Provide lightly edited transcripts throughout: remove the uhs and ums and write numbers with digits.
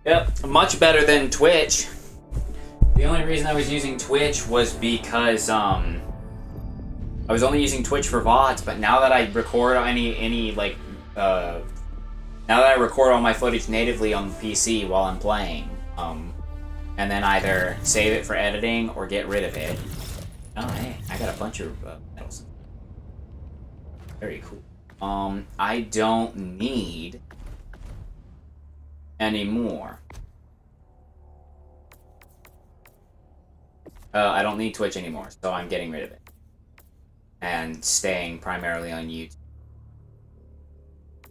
Yep, much better than Twitch. The only reason I was using Twitch was because I was only using Twitch for VODs, but now that I record now that I record all my footage natively on the PC while I'm playing, and then either save it for editing or get rid of it. Oh, hey, I got a bunch of medals. Very cool. I don't need any more. I don't need Twitch anymore, so I'm getting rid of it. And staying primarily on YouTube.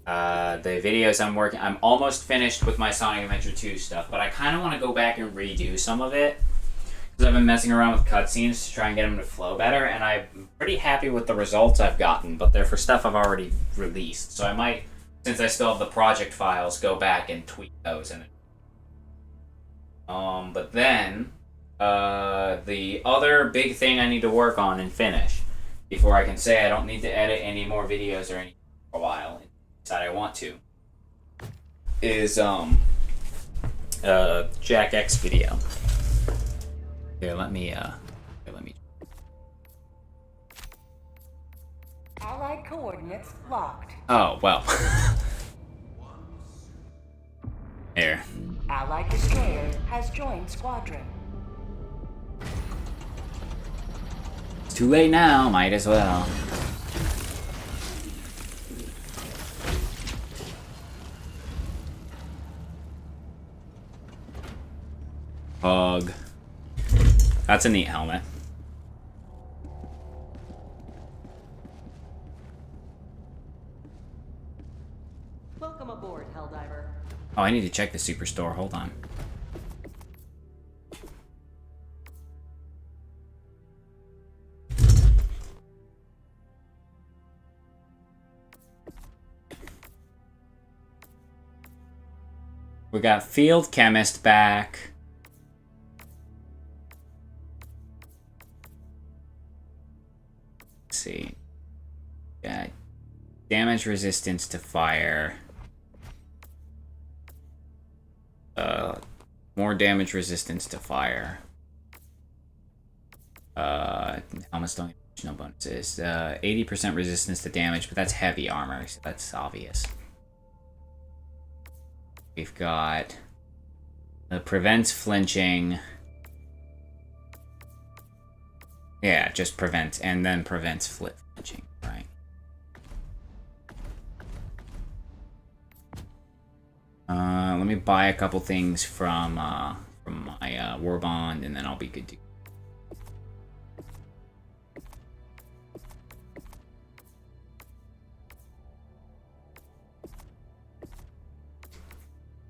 The videos I'm almost finished with my Sonic Adventure 2 stuff, but I kind of want to go back and redo some of it. Because I've been messing around with cutscenes to try and get them to flow better, and I'm pretty happy with the results I've gotten, but they're for stuff I've already released. So I might, since I still have the project files, go back and tweak those in it. But then, the other big thing I need to work on and finish before I can say I don't need to edit any more videos or anything for a while, that I want to, is Jack X video. Here, let me. Allied coordinates locked. Oh well. Here. Allied destroyer has joined squadron. It's too late now. Might as well. Hug. That's a neat helmet. Welcome aboard, Helldiver. Oh, I need to check the superstore. Hold on. We got Field Chemist back. Let's see. Got damage resistance to fire. More damage resistance to fire. Helmets don't get no bonuses. 80% resistance to damage, but that's heavy armor, so that's obvious. We've got prevents flinching. Yeah, just prevents, and then prevents flinching, right? Let me buy a couple things from my war bond, and then I'll be good to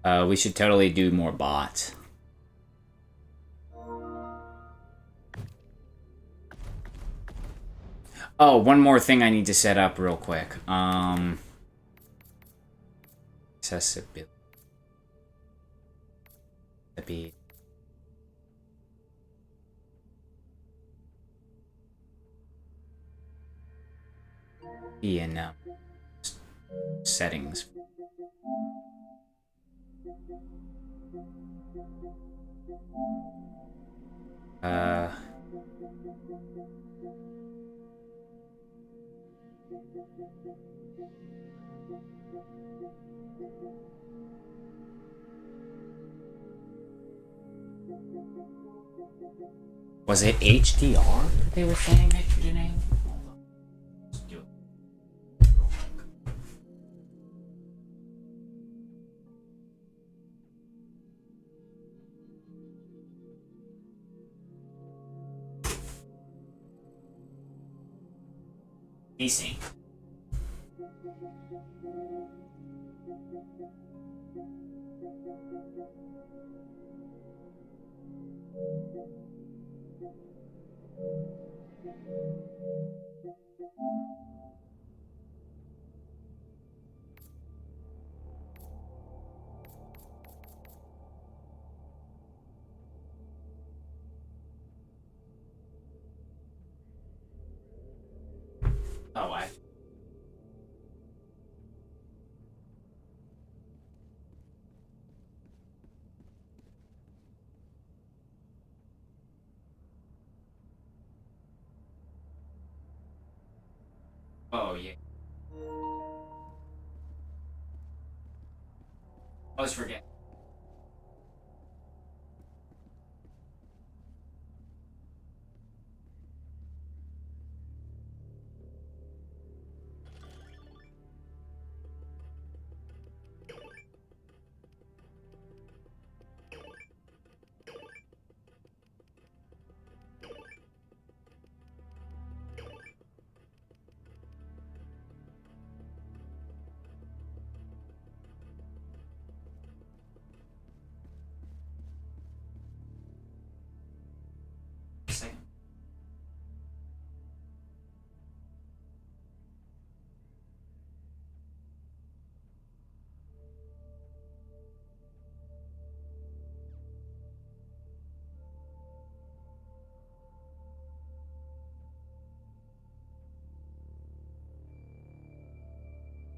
go. We should totally do more bots. Oh, one more thing I need to set up real quick. Accessibility. In settings. Was it HDR that they were saying that your name? Hold on. Let's do it. Real quick. Desync. Oh, Oh, yeah. I always forget.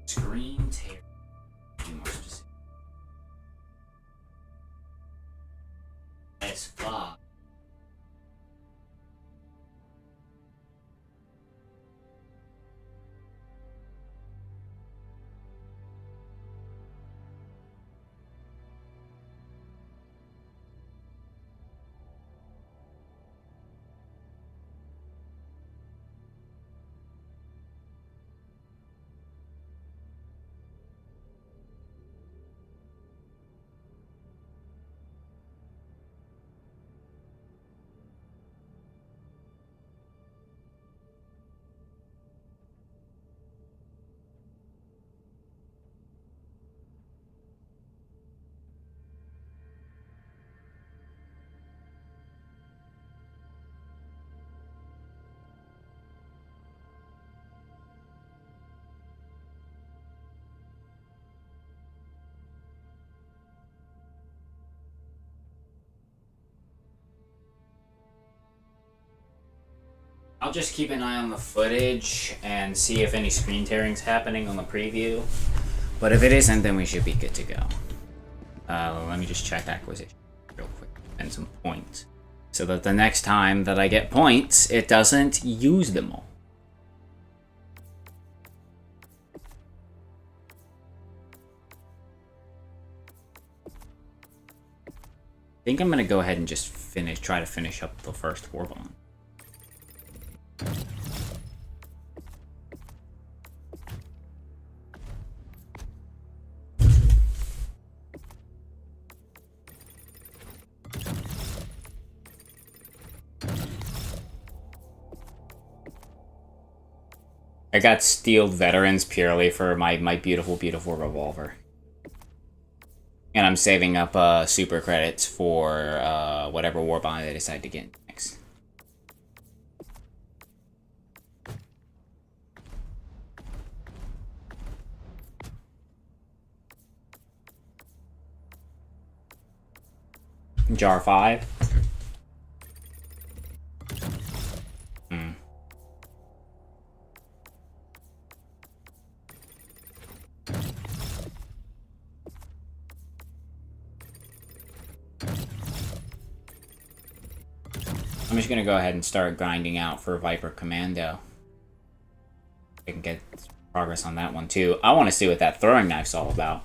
Screen tear. Be more specific. As fuck. I'll just keep an eye on the footage and see if any screen tearing's happening on the preview. But if it isn't, then we should be good to go. Let me just check acquisition real quick and some points. So that the next time that I get points, it doesn't use them all. I think I'm gonna go ahead and just try to finish up the first warbond. I got Steeled Veterans purely for my beautiful, beautiful revolver. And I'm saving up super credits for whatever warbond I decide to get next. Jar 5. I'm just gonna go ahead and start grinding out for Viper Commando. I can get progress on that one too. I want to see what that throwing knife's all about.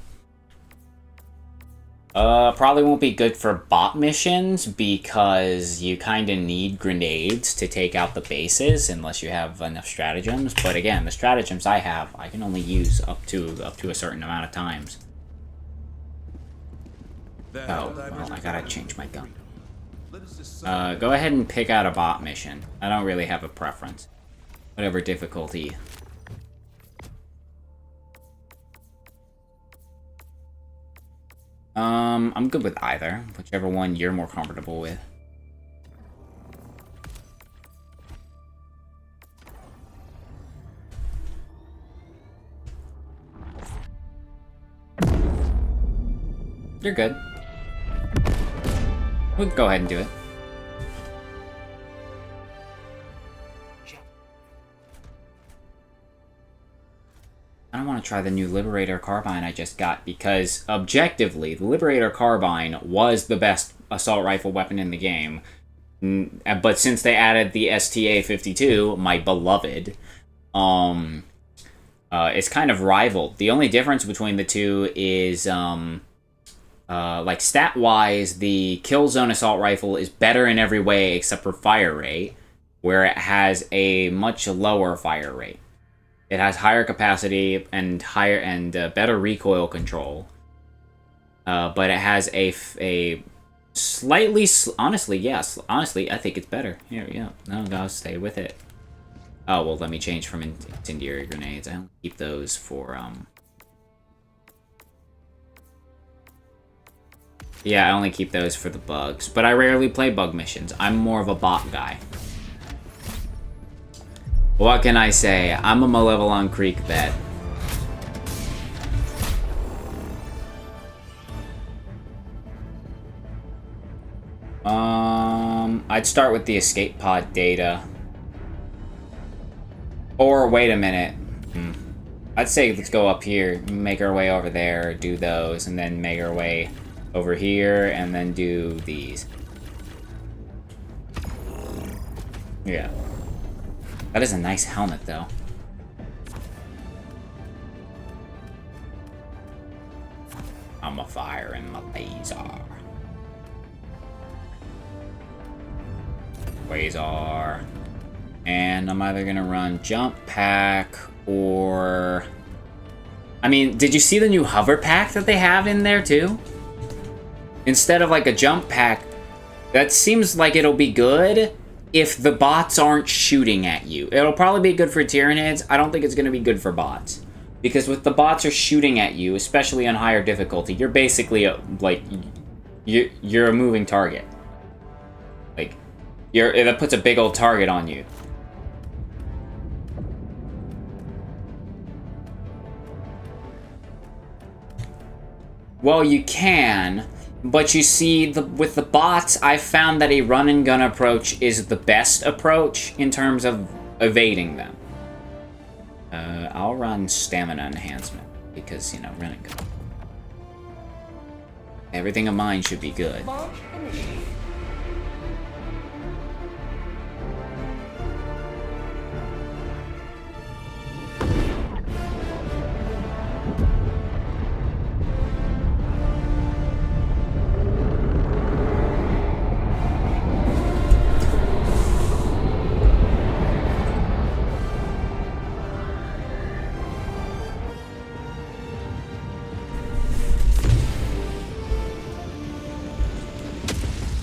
Probably won't be good for bot missions because you kind of need grenades to take out the bases unless you have enough stratagems. But again, the stratagems I have, I can only use up to a certain amount of times. Oh, well, I gotta change my gun. Go ahead and pick out a bot mission. I don't really have a preference. Whatever difficulty. I'm good with either. Whichever one you're more comfortable with. You're good. We'll go ahead and do it. I don't want to try the new Liberator Carbine I just got because, objectively, the Liberator Carbine was the best assault rifle weapon in the game. But since they added the STA-52, my beloved, It's kind of rivaled. The only difference between the two is, like, stat-wise, the Killzone Assault Rifle is better in every way except for fire rate, where it has a much lower fire rate. It has higher capacity and better recoil control. But it has a slightly... Honestly, yes. Honestly, I think it's better. Here, yeah. No, I'll stay with it. Oh, well, let me change from incendiary grenades. I don't keep those for, Yeah, I only keep those for the bugs. But I rarely play bug missions. I'm more of a bot guy. What can I say? I'm a Malevelon Creek vet. I'd start with the escape pod data. Or, wait a minute. I'd say let's go up here, make our way over there, do those, and then make our way over here, and then do these. Yeah. That is a nice helmet, though. I'm a fire in my laser. Quasar. And I'm either gonna run jump pack or... I mean, did you see the new hover pack that they have in there too? Instead of like a jump pack, that seems like it'll be good if the bots aren't shooting at you. It'll probably be good for Tyranids. I don't think it's gonna be good for bots. Because with the bots are shooting at you, especially on higher difficulty, you're basically like, you're a moving target. Like, that puts a big old target on you. Well, you can, but you see, with the bots, I've found that a run and gun approach is the best approach in terms of evading them. I'll run stamina enhancement, because, you know, run and gun. Everything of mine should be good. Launch initiated.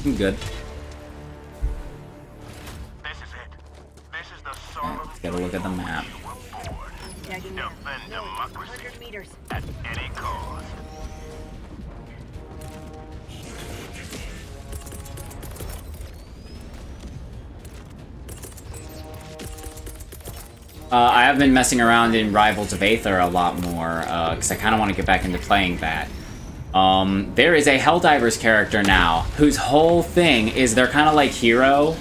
I'm good. This is it. This is the song of Gotta look at the map. defend democracy meters. at any cost. I have been messing around in Rivals of Aether a lot more, because I kind of want to get back into playing that. There is a Helldivers character now, whose whole thing is they're kind of like Hero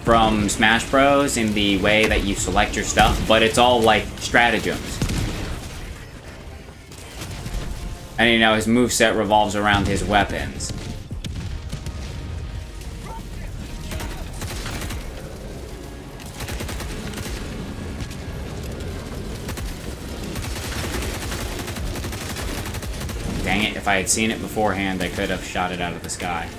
from Smash Bros. In the way that you select your stuff, but it's all like stratagems. And you know, his moveset revolves around his weapons. Dang it, if I had seen it beforehand, I could have shot it out of the sky.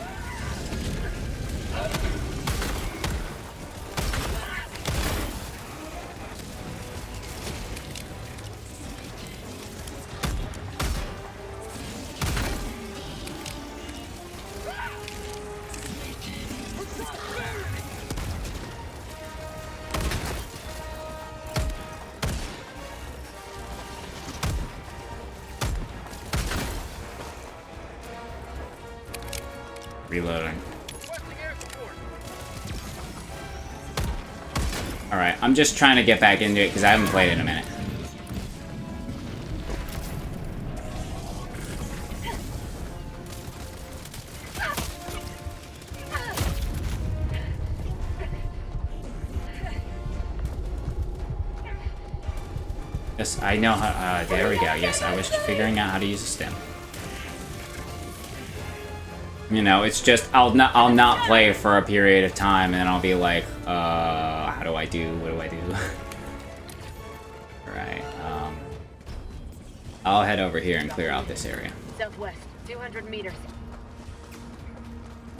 Reloading. Alright, I'm just trying to get back into it because I haven't played it in a minute. Yes, I know how, there we go. Yes, I was figuring out how to use a stem. You know, it's just, I'll not play for a period of time, and then I'll be like, how do I do, what do I do? Alright, I'll head over here and clear out this area. Southwest, 200 meters.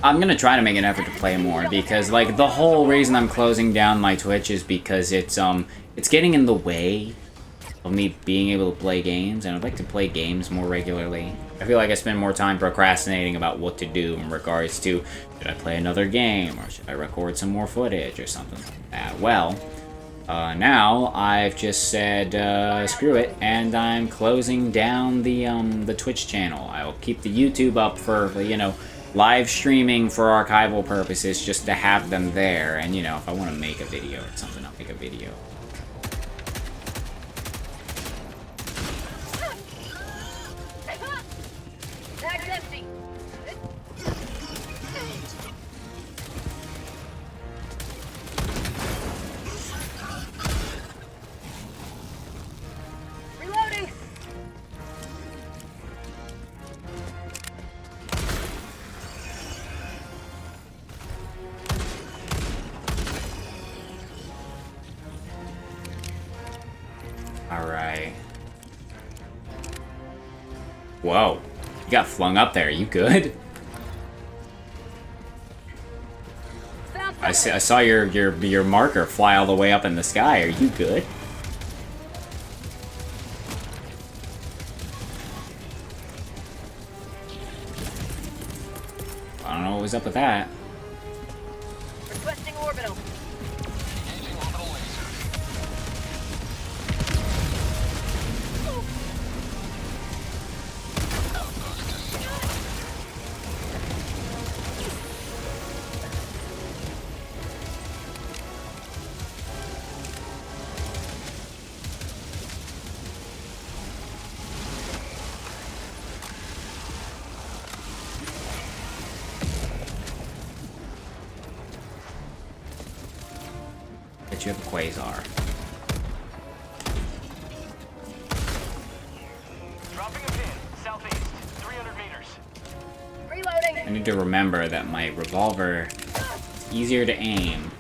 I'm gonna try to make an effort to play more, because, like, the whole reason I'm closing down my Twitch is because it's getting in the way of me being able to play games, and I'd like to play games more regularly. I feel like I spend more time procrastinating about what to do in regards to, should I play another game, or should I record some more footage, or something like that. Well, now I've just said, screw it, and I'm closing down the Twitch channel. I'll keep the YouTube up for, you know, live streaming for archival purposes, just to have them there, and, you know, if I want to make a video or something, I'll make a video. Bag's empty. Reloading. Alright. Whoa. You got flung up there. You good? I saw your marker fly all the way up in the sky. Are you good? I don't know what was up with that. Requesting orbital. Bet you have a quasar. Dropping a pin, southeast, 300 meters. Reloading. I need to remember that my revolver is easier to aim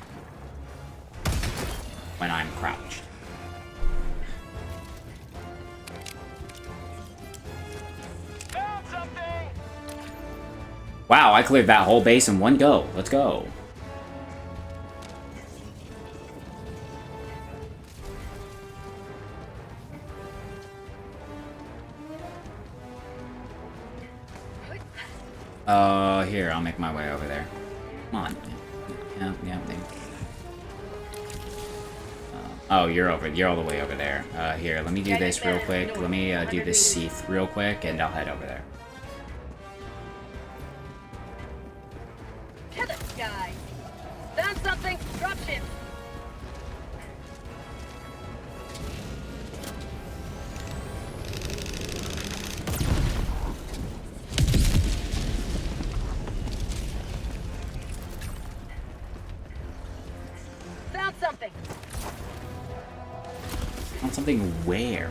when I'm crouched. Found something! Wow, I cleared that whole base in one go. Let's go. Here, I'll make my way over there. Come on. Yeah. Oh, you're all the way over there. Here, let me do this real quick. Let me do this Seath real quick, and I'll head over there. To the sky. Found something. Dropship. Found something. Want something where?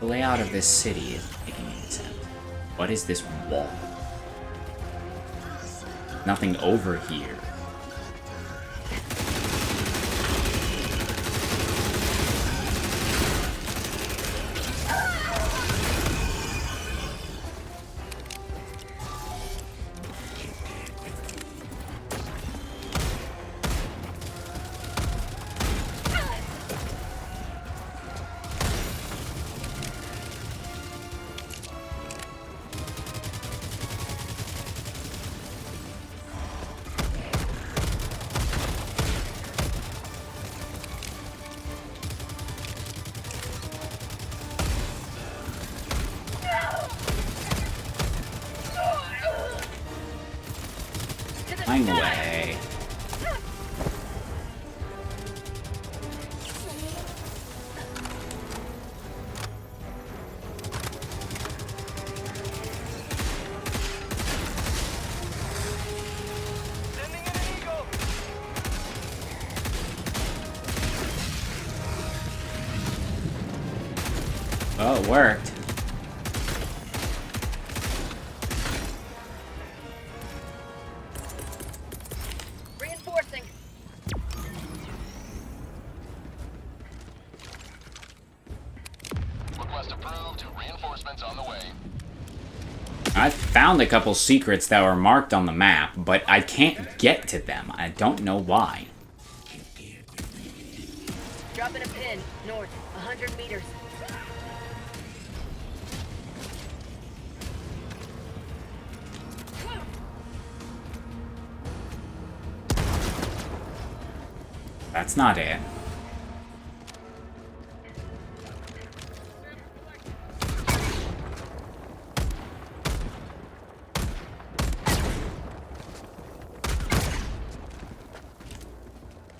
The layout of this city isn't making any sense. What is this wall? Nothing over here. Flying away. Sending in an eagle! Oh, it worked. found a couple secrets that were marked on the map, but I can't get to them. I don't know why. Dropping a pin, north, 100 meters. That's not it.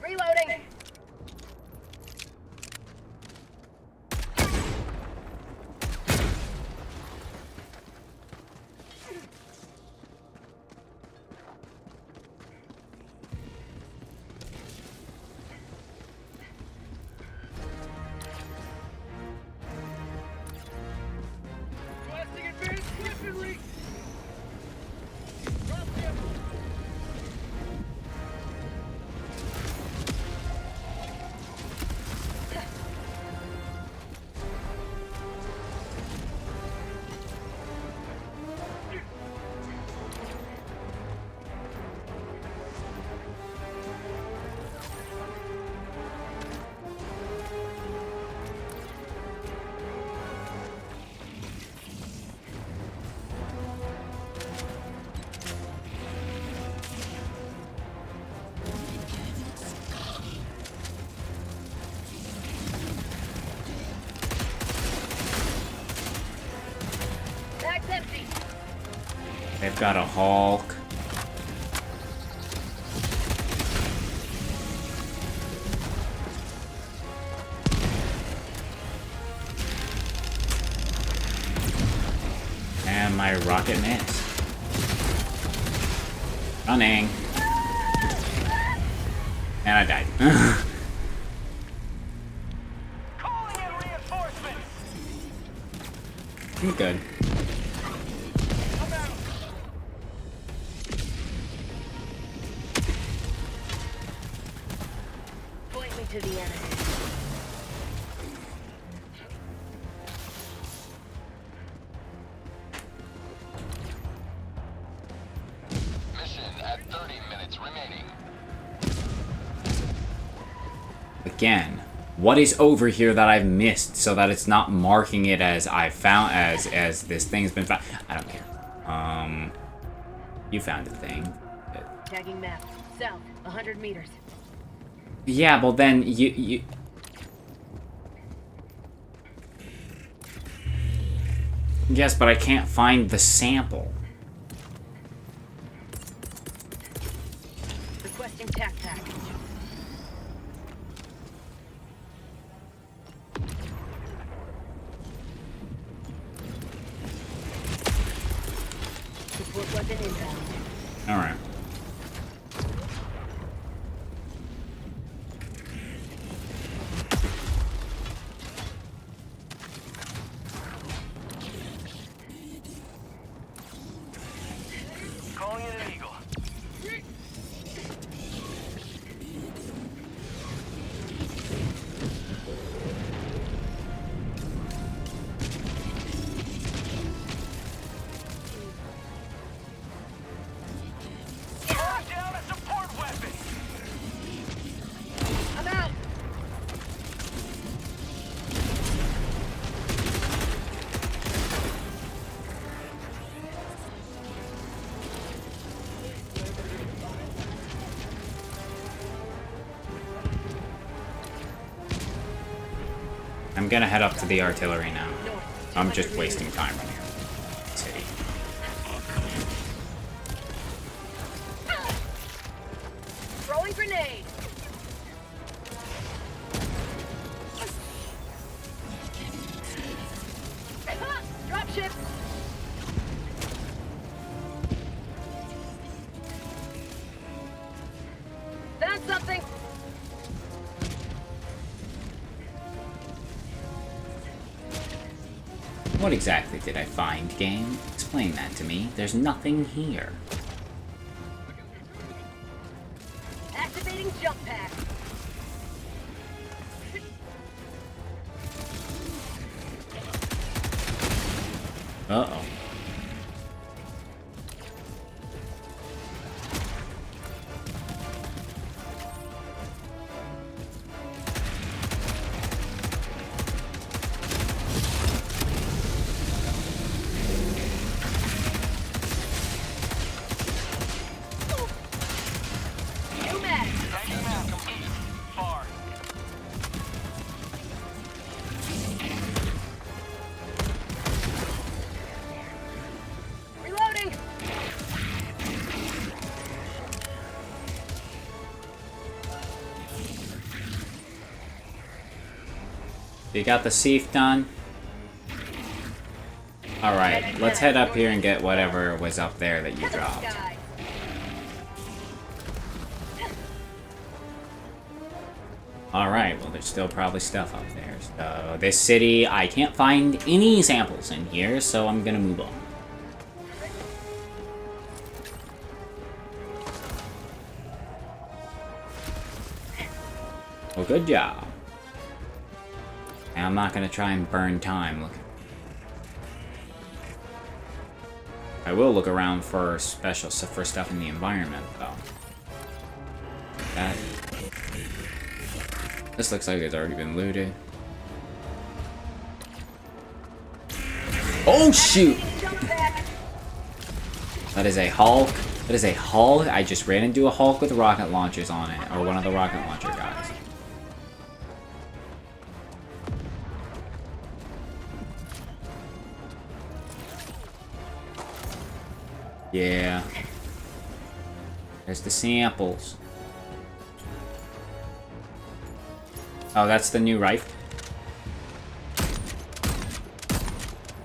Reloading. Requesting advance weaponry. Bag's empty. They've got a Hulk. And my rocket missed. Running. And I died. Calling in reinforcements. I'm good. I'm out. Point me to the enemy. Mission at 30 minutes remaining. Again, what is over here that I've missed so that it's not marking it as I found as this thing's been found? I don't care. You found a thing. Tagging map. South, 100 meters. Yeah, well then you Yes, but I can't find the sample. Requesting tac pack. Support weapon inbound. Alright. Calling in an eagle. Mark down a support weapon. I'm out. I'm gonna head up to the artillery now. North. I'm just 200 wasting meters. time in here. City. Throwing grenade. Drop ship. Found something. What exactly did I find, game? Explain that to me. There's nothing here. Activating jump pack. Uh-oh. You got the sieve done? Alright, let's head up here and get whatever was up there that you dropped. Sky. Alright, well there's still probably stuff up there. So, this city, I can't find any samples in here, so I'm gonna move on. Well, good job. And I'm not gonna try and burn time looking. I will look around for special for stuff in the environment, though. That. This looks like it's already been looted. Oh shoot! That is a Hulk. That is a Hulk. I just ran into a Hulk with rocket launchers on it, or one of the rocket launcher guys. Yeah. There's the samples. Oh, that's the new rifle?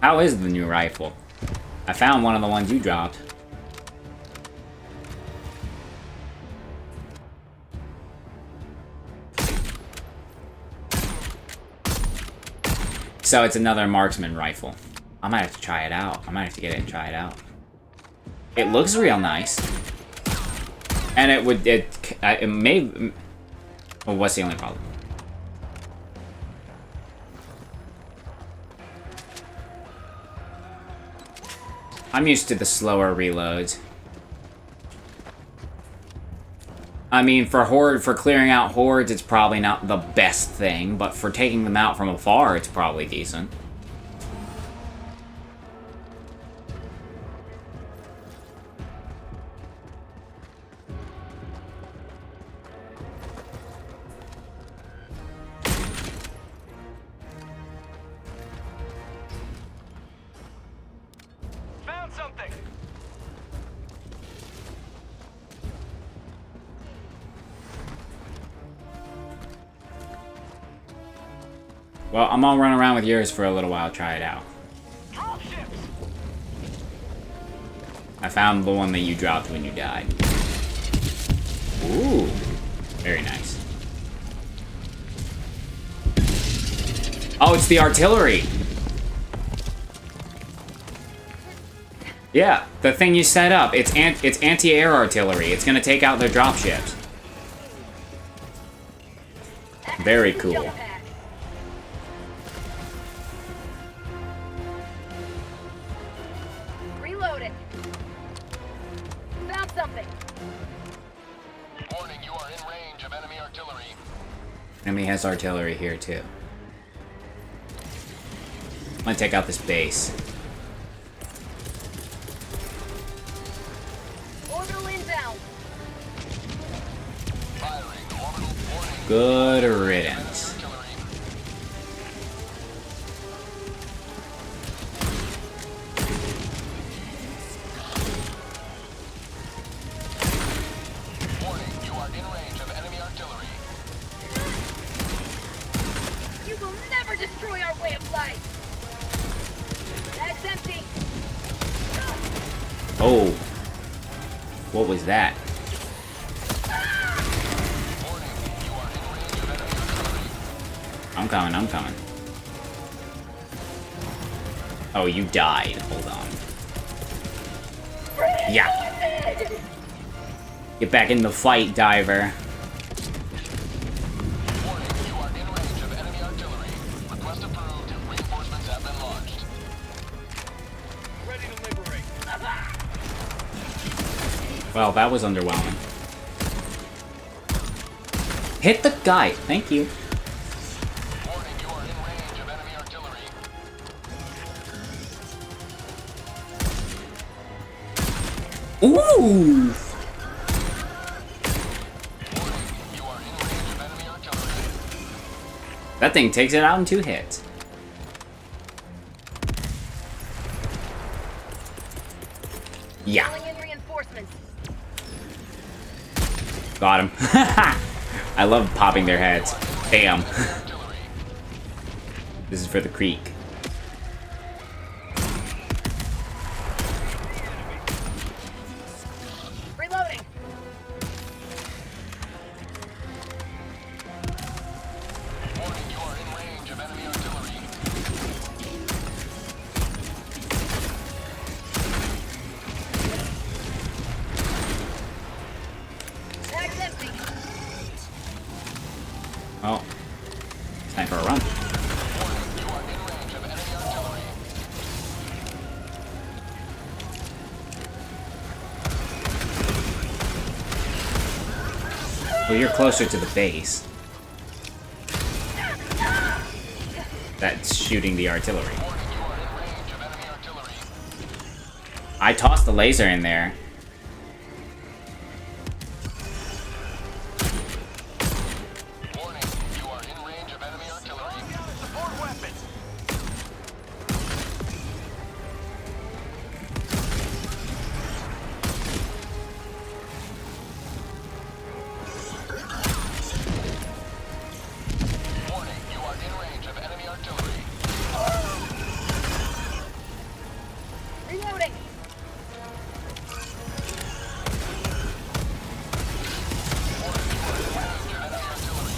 How is the new rifle? I found one of the ones you dropped. So it's another marksman rifle. I might have to try it out. I might have to get it and try it out. It looks real nice. And it may... Well, what's the only problem? I'm used to the slower reloads. I mean, for clearing out hordes, it's probably not the best thing, but for taking them out from afar, it's probably decent. Found something. Well, I'm gonna run around with yours for a little while, try it out. Drop ships. I found the one that you dropped when you died. Ooh, very nice. Oh, it's the artillery! Yeah, the thing you set up. It's anti-air artillery. It's gonna take out their dropships. Very cool. Reload it. Found something. Warning, you are in range of enemy artillery. Enemy has artillery here too. I'm gonna take out this base. Orbital inbound. Firing orbital warning. Good riddance. Artillery. Warning, you are in range of enemy artillery. You will never destroy our way of life. That's empty. Oh. What was that? Warning, you are in range of enemy artillery. I'm coming, I'm coming. Oh, you died. Hold on. Yeah. Get back in the fight, diver. Warning, you are in range of enemy artillery. Request approved. Reinforcements have been launched. Ready to liberate. Well, that was underwhelming. Hit the guy. Thank you. Warning, you are in range of enemy artillery. Ooh! Warning, you are in range of enemy artillery. That thing takes it out in 2 hits. Yeah. Calling in reinforcements. Got him. I love popping their heads. Damn. Artillery. This is for the creek. Reloading. Warning, you are in range of enemy artillery. Mag's empty. Oh. It's time for a run. Warning, you are in range of enemy artillery. Well, you're closer to the base. That's shooting the artillery. Warning, you are in range of enemy artillery. I tossed the laser in there. Warning, you are in range of enemy artillery. Support weapons. Warning, you are in range of enemy artillery. Reloading. Warning, you are in range of enemy artillery.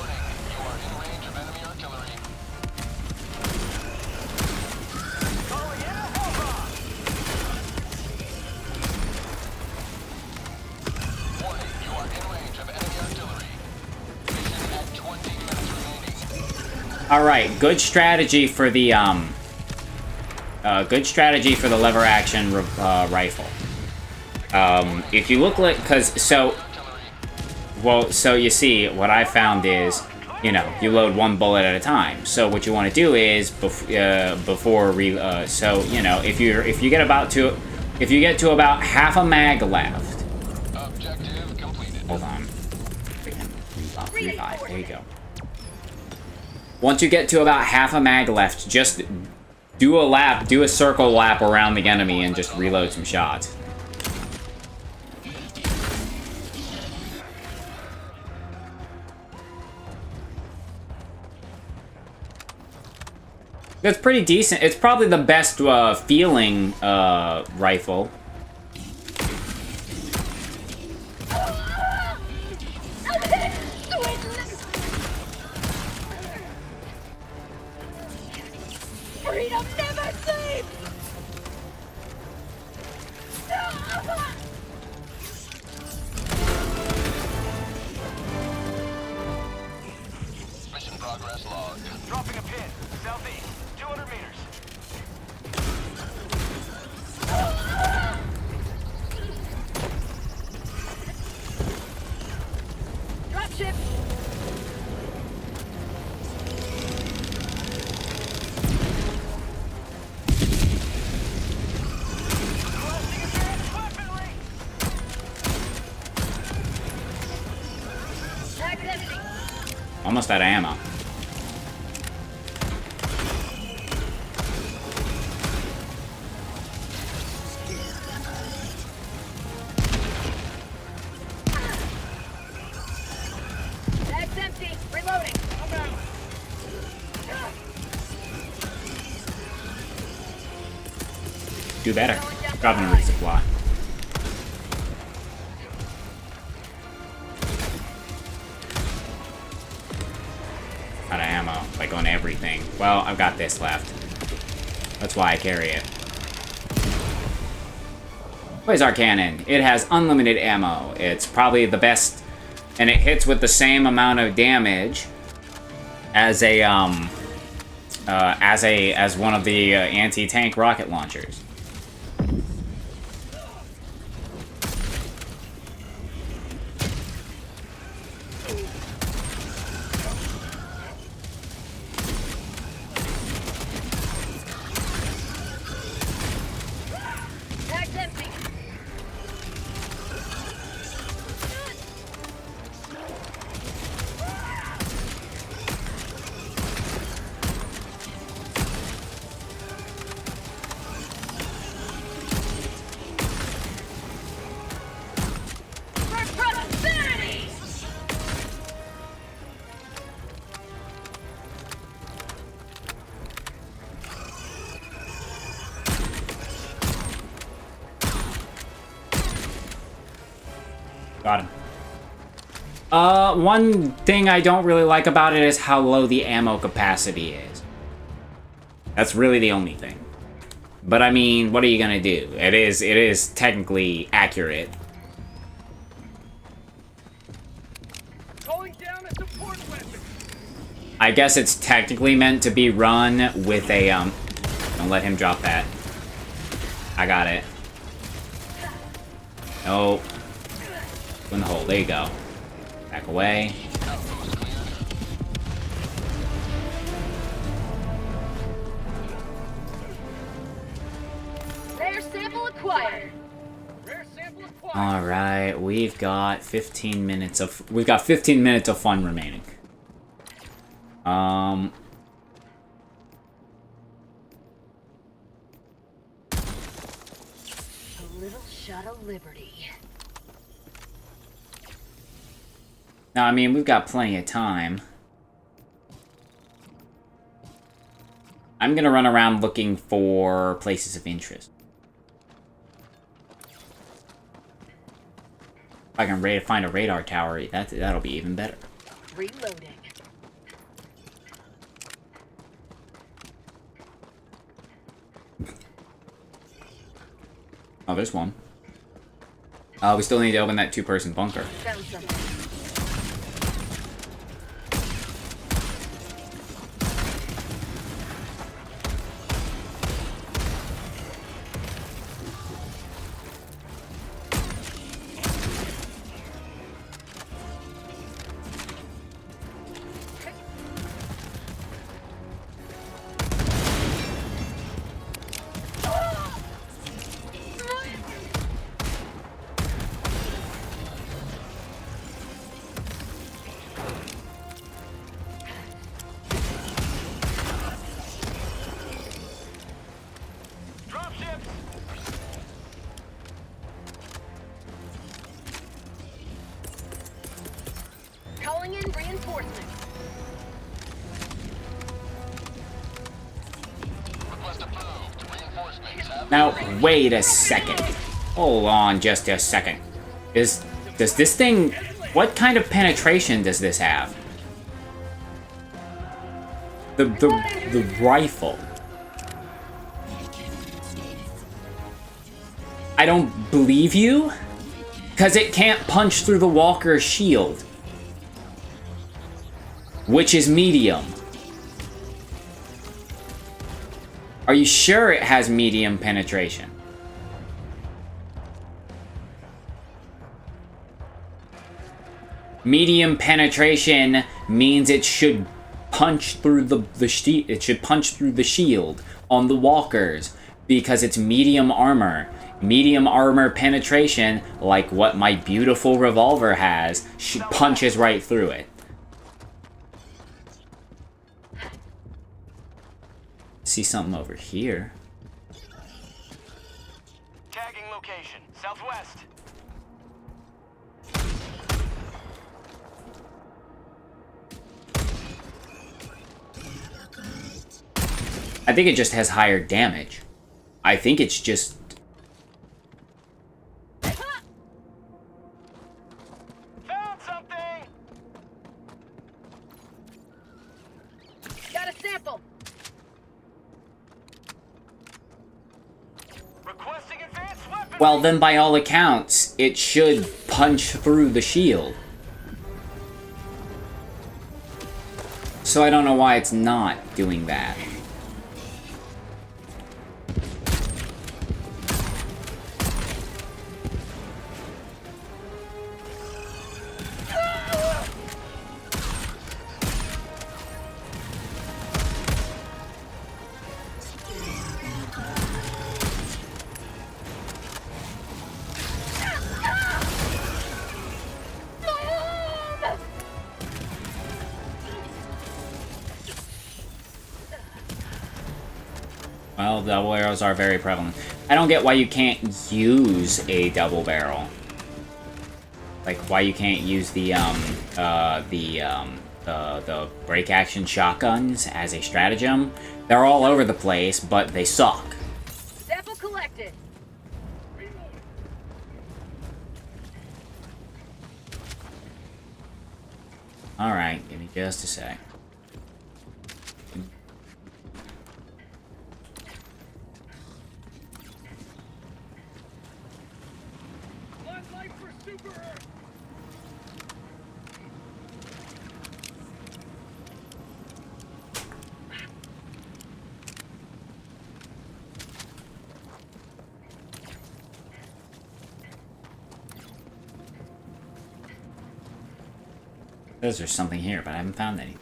Warning, you are in range of enemy artillery. Calling in a hellbomb. Warning, you are in range of enemy artillery. Mission at 20 minutes remaining. Alright, good strategy for the, good strategy for the lever action rifle. If you look like, so you see, what I found is, you know, you load one bullet at a time. So what you want to do is, so, you know, if you get to about half a mag left. Objective completed. Hold on. Revive. There you go. Once you get to about half a mag left, just do a circle lap around the enemy and just reload some shots. That's pretty decent. It's probably the best feeling rifle. Freedom never sleeps! Mission progress logged. Dropping a pin. Southeast. 200 meters. Dropship! Blasting advanced weaponry. Mag's empty. Almost out of ammo. Mag's empty. Reloading. Do better. Dropping a resupply. Out of ammo, like on everything. Well, I've got this left. That's why I carry it. Quasar Cannon. It has unlimited ammo. It's probably the best, and it hits with the same amount of damage as as one of the anti-tank rocket launchers. Mag's empty. Got him. One thing I don't really like about it is how low the ammo capacity is. That's really the only thing. But I mean, what are you gonna do? It is technically accurate. Calling down a support weapon. I guess it's technically meant to be run with a, don't let him drop that. I got it. Oh. In the hole, there you go. Back away. Rare sample acquired. Rare sample acquired. Alright, we've got 15 minutes of fun remaining. A little shot of liberty. Now, I mean, we've got plenty of time. I'm gonna run around looking for places of interest. If I can find a radar tower, that'll be even better. Reloading. Oh, there's one. We still need to open that two-person bunker. Found something. Dropships. Calling in reinforcements. Request approved. Reinforcements have Now, wait a second. Hold on just a second. Does this thing... What kind of penetration does this have? The rifle. I don't believe you? Because it can't punch through the walker's shield. Which is medium. Are you sure it has medium penetration? Medium penetration means it should punch through the shield on the walkers because it's medium armor. Medium armor penetration, like what my beautiful revolver has, punches right through it. See something over here. Tagging location. Southwest. I think it just has higher damage. I think it's just... Found something. Got a sample. Requesting advanced weapon. Well, then by all accounts, it should punch through the shield. So I don't know why it's not doing that. Well, double arrows are very prevalent. I don't get why you can't use a double barrel. Like, why you can't use the break action shotguns as a stratagem. They're all over the place, but they suck. Sample collected. Alright, give me just a sec. There's something here, but I haven't found any.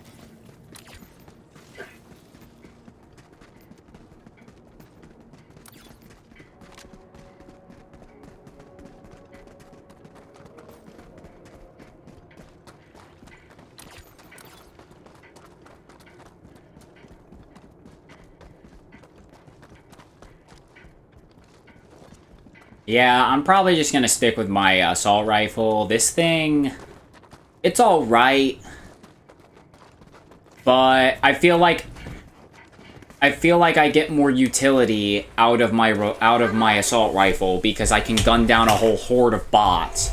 Yeah, I'm probably just gonna stick with my assault rifle. This thing, it's alright, but I feel like I get more utility out of my assault rifle because I can gun down a whole horde of bots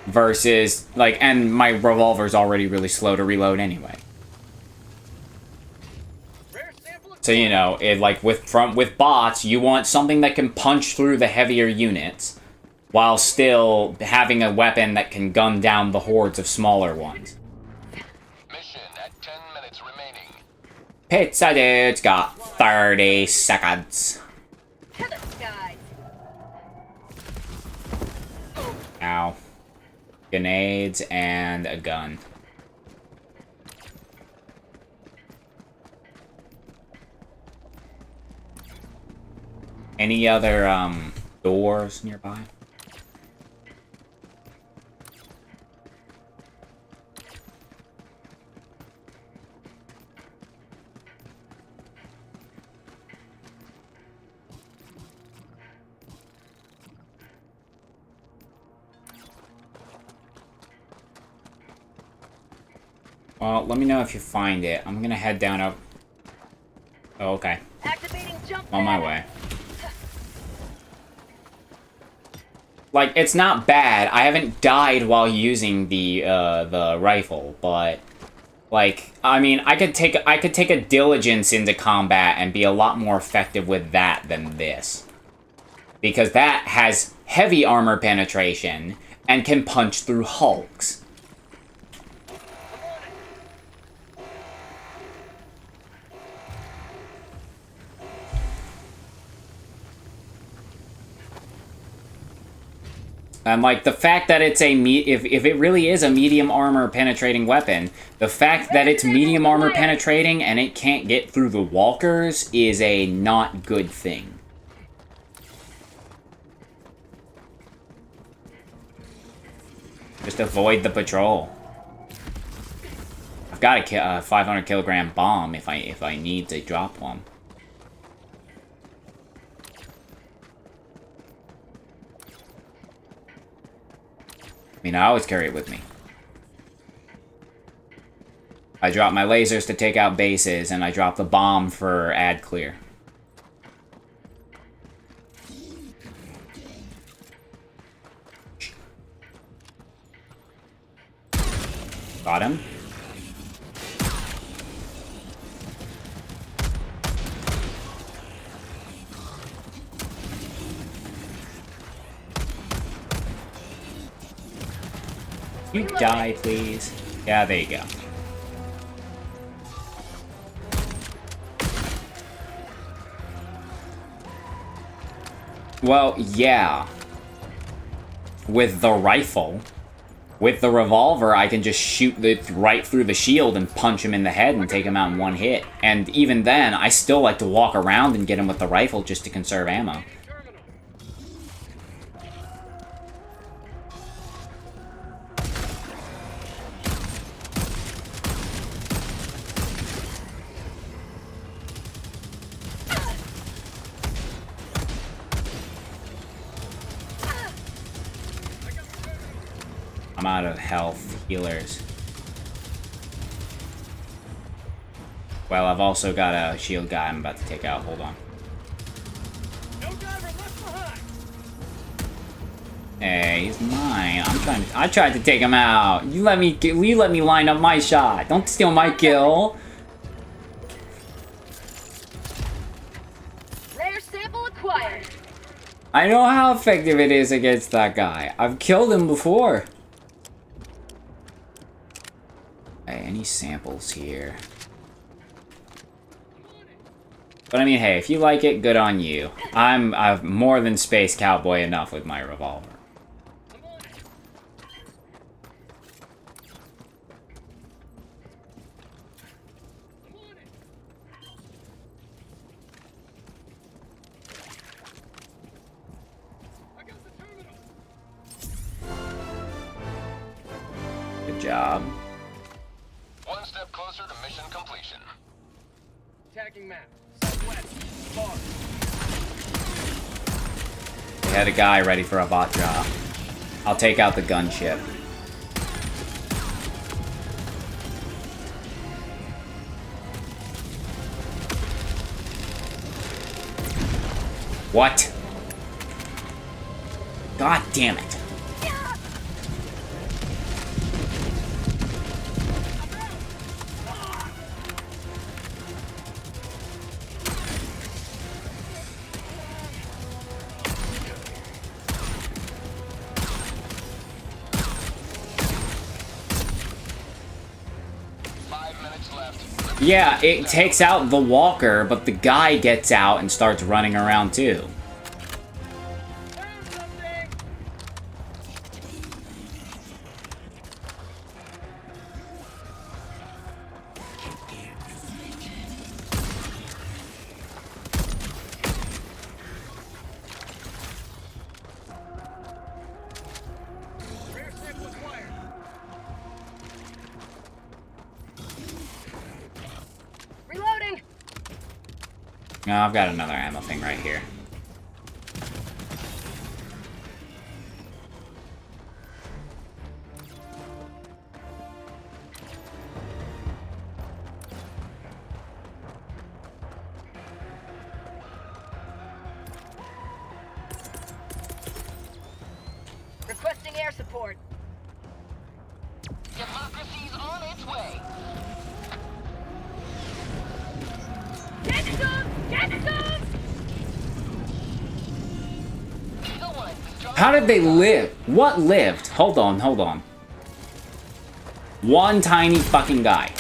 versus and my revolver's already really slow to reload anyway. So, you know, with bots, you want something that can punch through the heavier units while still having a weapon that can gun down the hordes of smaller ones. Mission at 10 minutes remaining. Pizza Dude's got 30 seconds. To the sky. Ow. Grenades and a gun. Any other, doors nearby? Well, let me know if you find it. I'm gonna head down up. Oh, okay. Activating jump On my pad. way. Like, it's not bad. I haven't died while using the rifle, but I mean, I could take a diligence into combat and be a lot more effective with that than this. Because that has heavy armor penetration and can punch through hulks. And, like, the fact that it's if it really is a medium armor penetrating weapon, the fact that it's medium armor penetrating and it can't get through the walkers is a not good thing. Just avoid the patrol. I've got a 500 kilogram bomb if I need to drop one. I mean, I always carry it with me. I drop my lasers to take out bases, and I drop the bomb for ad clear. Got him. You die, please. Yeah, there you go. Well, yeah. With the rifle. With the revolver, I can just shoot it right through the shield and punch him in the head and take him out in one hit. And even then, I still like to walk around and get him with the rifle just to conserve ammo. I'm out of health healers. Well, I've also got a shield guy I'm about to take out. Hold on. Hey, he's mine. I tried to take him out. You let me line up my shot. Don't steal my kill. Rare sample acquired. I know how effective it is against that guy. I've killed him before. Hey, any samples here? But I mean, hey, if you like it, good on you. I'm more than space cowboy enough with my revolver. Good job. One step closer to mission completion. Attacking map. Southwest. Far. We had a guy ready for a bot drop. I'll take out the gunship. What? God damn it. Yeah, it takes out the walker, but the guy gets out and starts running around too. Reloading. No, I've got another ammo thing right here. Requesting air support. Democracy's on its way. Get some! Get some! Eagle One, withdraw. How did they live? What lived? Hold on, hold on. One tiny fucking guy.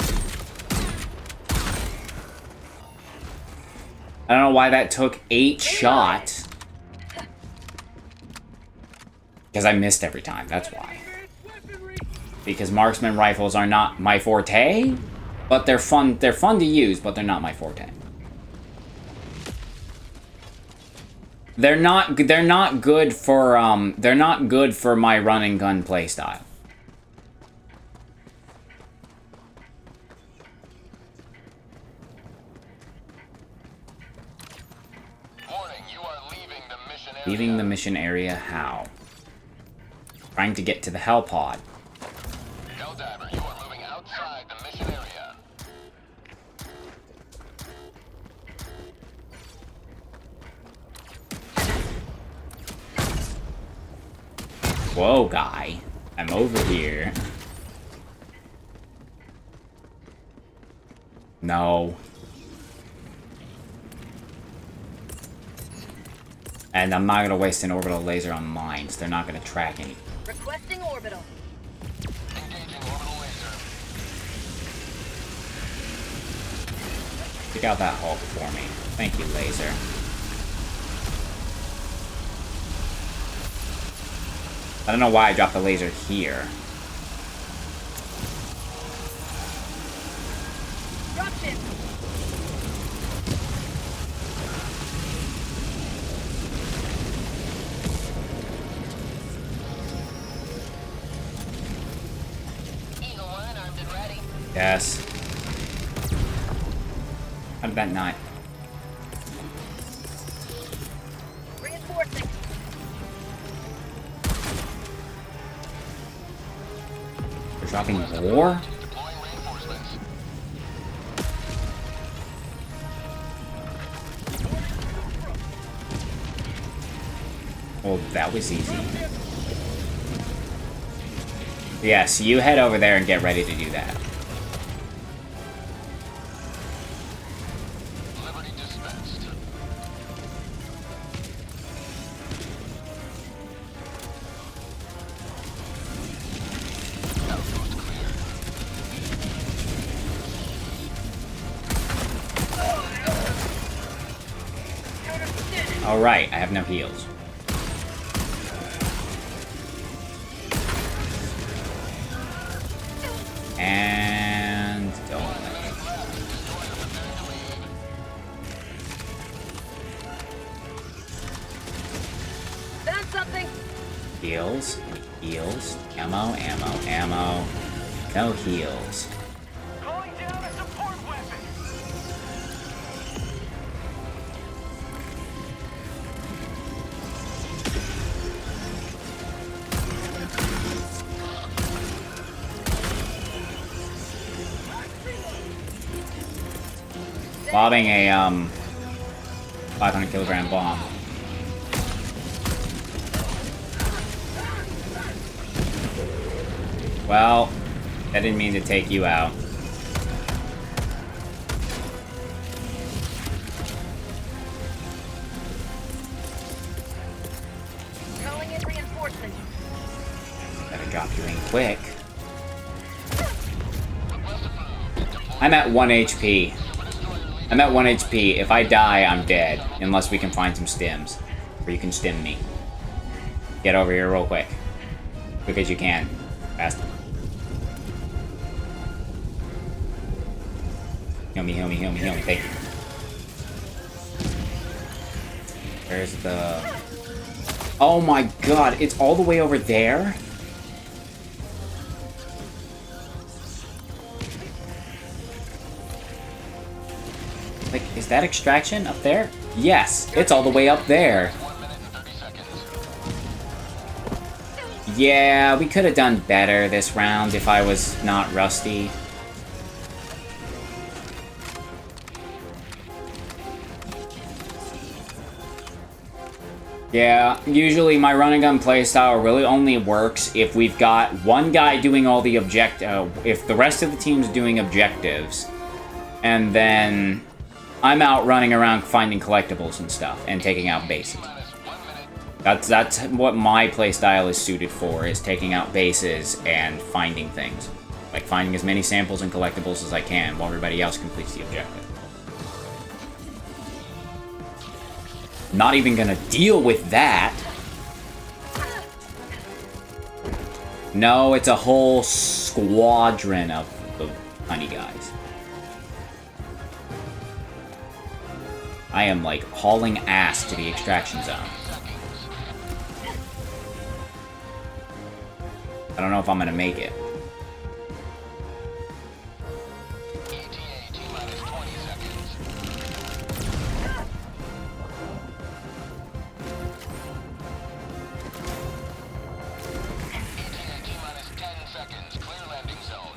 I don't know why that took 8 shots. Because I missed every time, that's why. Because marksman rifles are not my forte, but they're fun to use, but they're not my forte. They're not good for my run and gun playstyle. Warning, you are leaving the mission area. Leaving the mission area, how? Trying to get to the hell pod. Helldiver, you are moving outside the mission area. Whoa, guy. I'm over here. No. And I'm not gonna waste an orbital laser on mines. They're not gonna track any. Requesting orbital. Engaging orbital laser. Take out that Hulk for me. Thank you, laser. I don't know why I dropped the laser here. Dropship. Eagle One, armed and ready. Yes. How did that not? Reinforcing. They're dropping more? Deploying reinforcements. Well, that was easy. Yes, you head over there and get ready to do that. Liberty dispensed. Outpost cleared. Alright, I have no heals. And don't. Found something. Heals, heals, ammo. No heals. Calling down a support weapon. Lobbing a 500 kilogram bomb. Well, I didn't mean to take you out. Calling in reinforcements. Better drop you in quick. I'm at 1 HP. I'm at 1 HP. If I die, I'm dead. Unless we can find some stims. Or you can stim me. Get over here real quick. Quick as you can. Fast. Heal me. Thank you. There's the... Oh my god, it's all the way over there? Like, is that extraction up there? Yes, it's all the way up there. 1 minute and 30 seconds. Yeah, we could have done better this round if I was not rusty. Yeah, usually my run and gun playstyle really only works if we've got one guy doing all the if the rest of the team's doing objectives, and then I'm out running around finding collectibles and stuff and taking out bases. That's what my playstyle is suited for, is taking out bases and finding things. Like finding as many samples and collectibles as I can while everybody else completes the objective. Not even gonna deal with that. No, it's a whole squadron of the honey guys. I am like hauling ass to the extraction zone. I don't know if I'm gonna make it. ETA T-minus 20 seconds. ETA T-minus 10 seconds. Clear landing zone.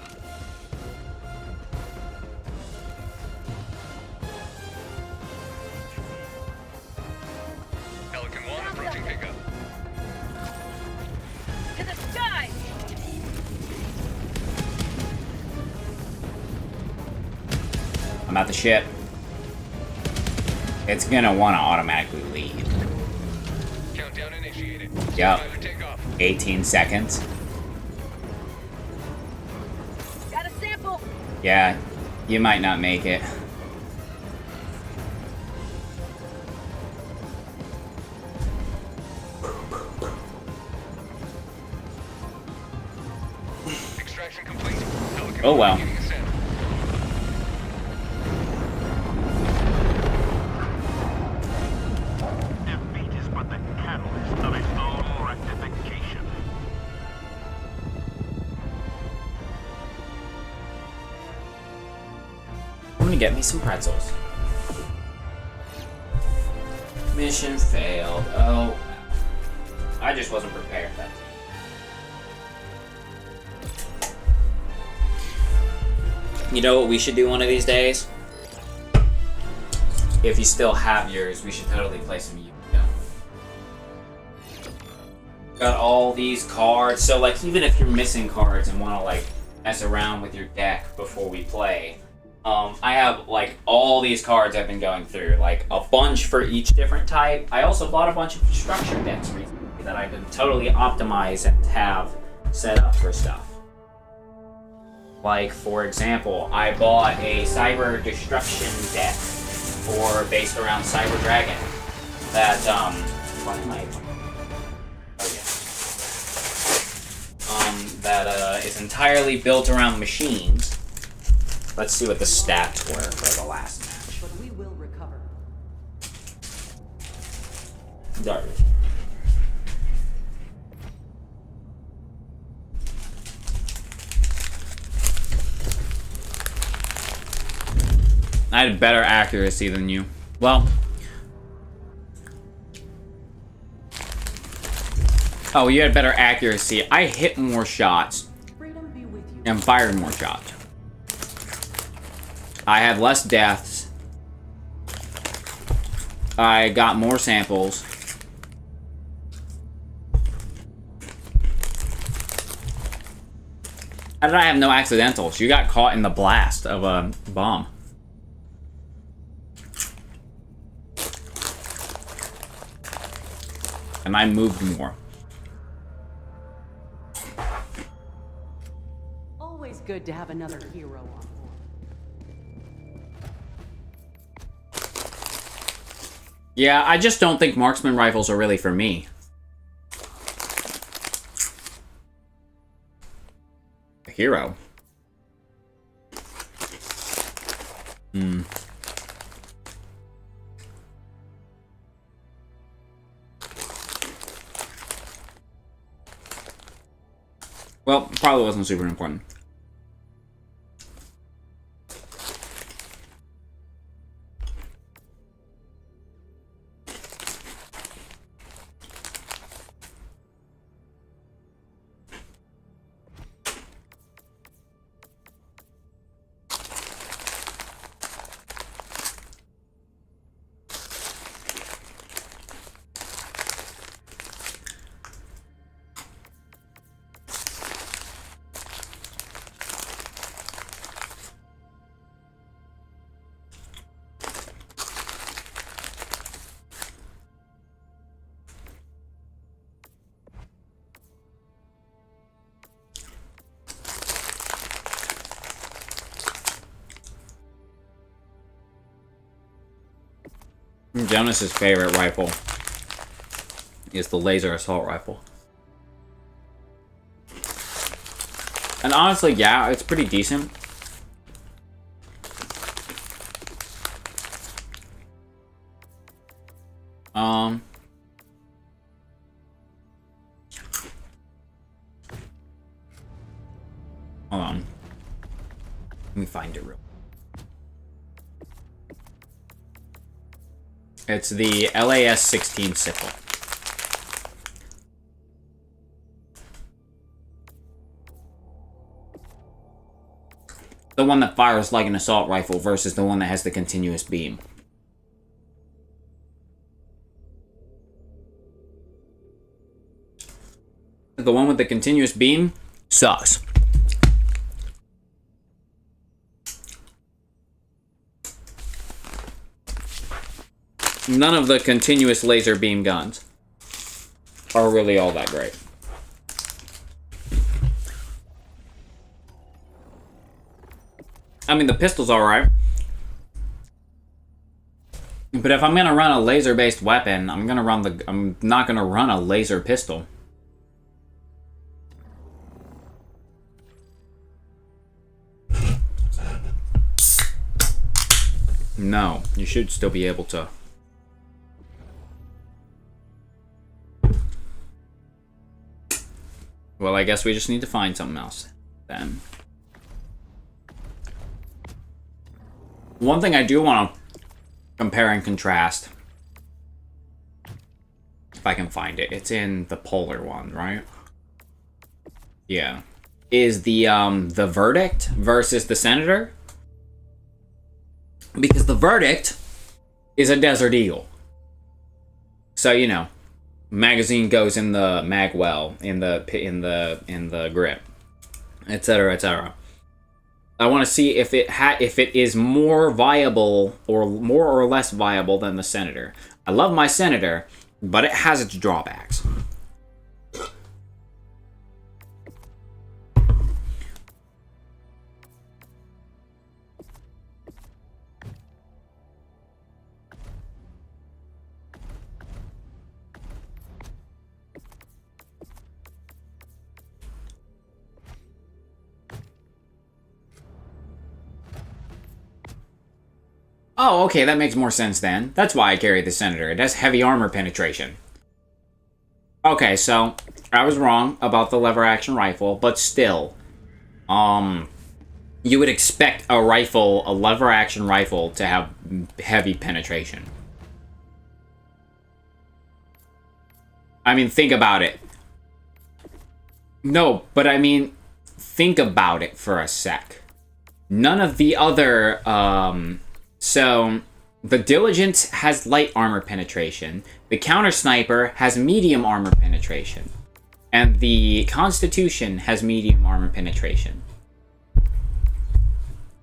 Pelican 1 approaching pickup. To the sky. I'm at the ship. It's gonna wanna automatically leave. Countdown initiated. Yep. Time for takeoff. 18 seconds. Got a sample. Yeah, you might not make it. Extraction complete. Pelican Oh 1 well. beginning ascent. Defeat is but the catalyst of its own rectification. I'm gonna get me some pretzels. Mission failed. Oh. I just wasn't prepared. That's it. You know what we should do one of these days? If you still have yours, we should totally play some Yu-Gi-Oh! Got all these cards. So, like, even if you're missing cards and want to, like, mess around with your deck before we play, I have, like, all these cards I've been going through. Like, a bunch for each different type. I also bought a bunch of structure decks recently that I can totally optimize and have set up for stuff. Like, for example, I bought a Cyber Destruction deck based around Cyber Dragon. That, what am I... that is entirely built around machines. Let's see what the stats were for the last match. But we will recover. Darkbird. I had better accuracy than you. Well. Oh, you had better accuracy. I hit more shots Freedom be with you. and fired more shots. I had less deaths. I got more samples. How did I have no accidentals? You got caught in the blast of a bomb. And I moved more. Always good to have another hero on board. Yeah, I just don't think marksman rifles are really for me. A hero. Well, probably wasn't super important. Jonas's favorite rifle is the laser assault rifle. And honestly, yeah, it's pretty decent. Hold on. Let me find it real. It's the LAS-16 sickle. The one that fires like an assault rifle versus the one that has the continuous beam. The one with the continuous beam sucks. None of the continuous laser beam guns are really all that great. I mean, the pistol's alright. But if I'm gonna run a laser-based weapon, I'm not gonna run a laser pistol. No, you should still be able to. Well, I guess we just need to find something else, then. One thing I do want to compare and contrast, if I can find it, it's in the Polar one, right? Yeah. Is the Verdict versus the Senator. Because the Verdict is a Desert Eagle. So, you know, magazine goes in the mag well, in the grip, etc., etc. I want to see if it is more viable or more or less viable than the Senator. I love my Senator, but it has its drawbacks. Oh, okay, that makes more sense then. That's why I carry the Senator. It has heavy armor penetration. Okay, so I was wrong about the lever-action rifle, but still, you would expect a lever-action rifle, to have heavy penetration. I mean, think about it. No, but I mean, think about it for a sec. None of the other, So, the Diligence has light armor penetration, the Counter Sniper has medium armor penetration, and the Constitution has medium armor penetration.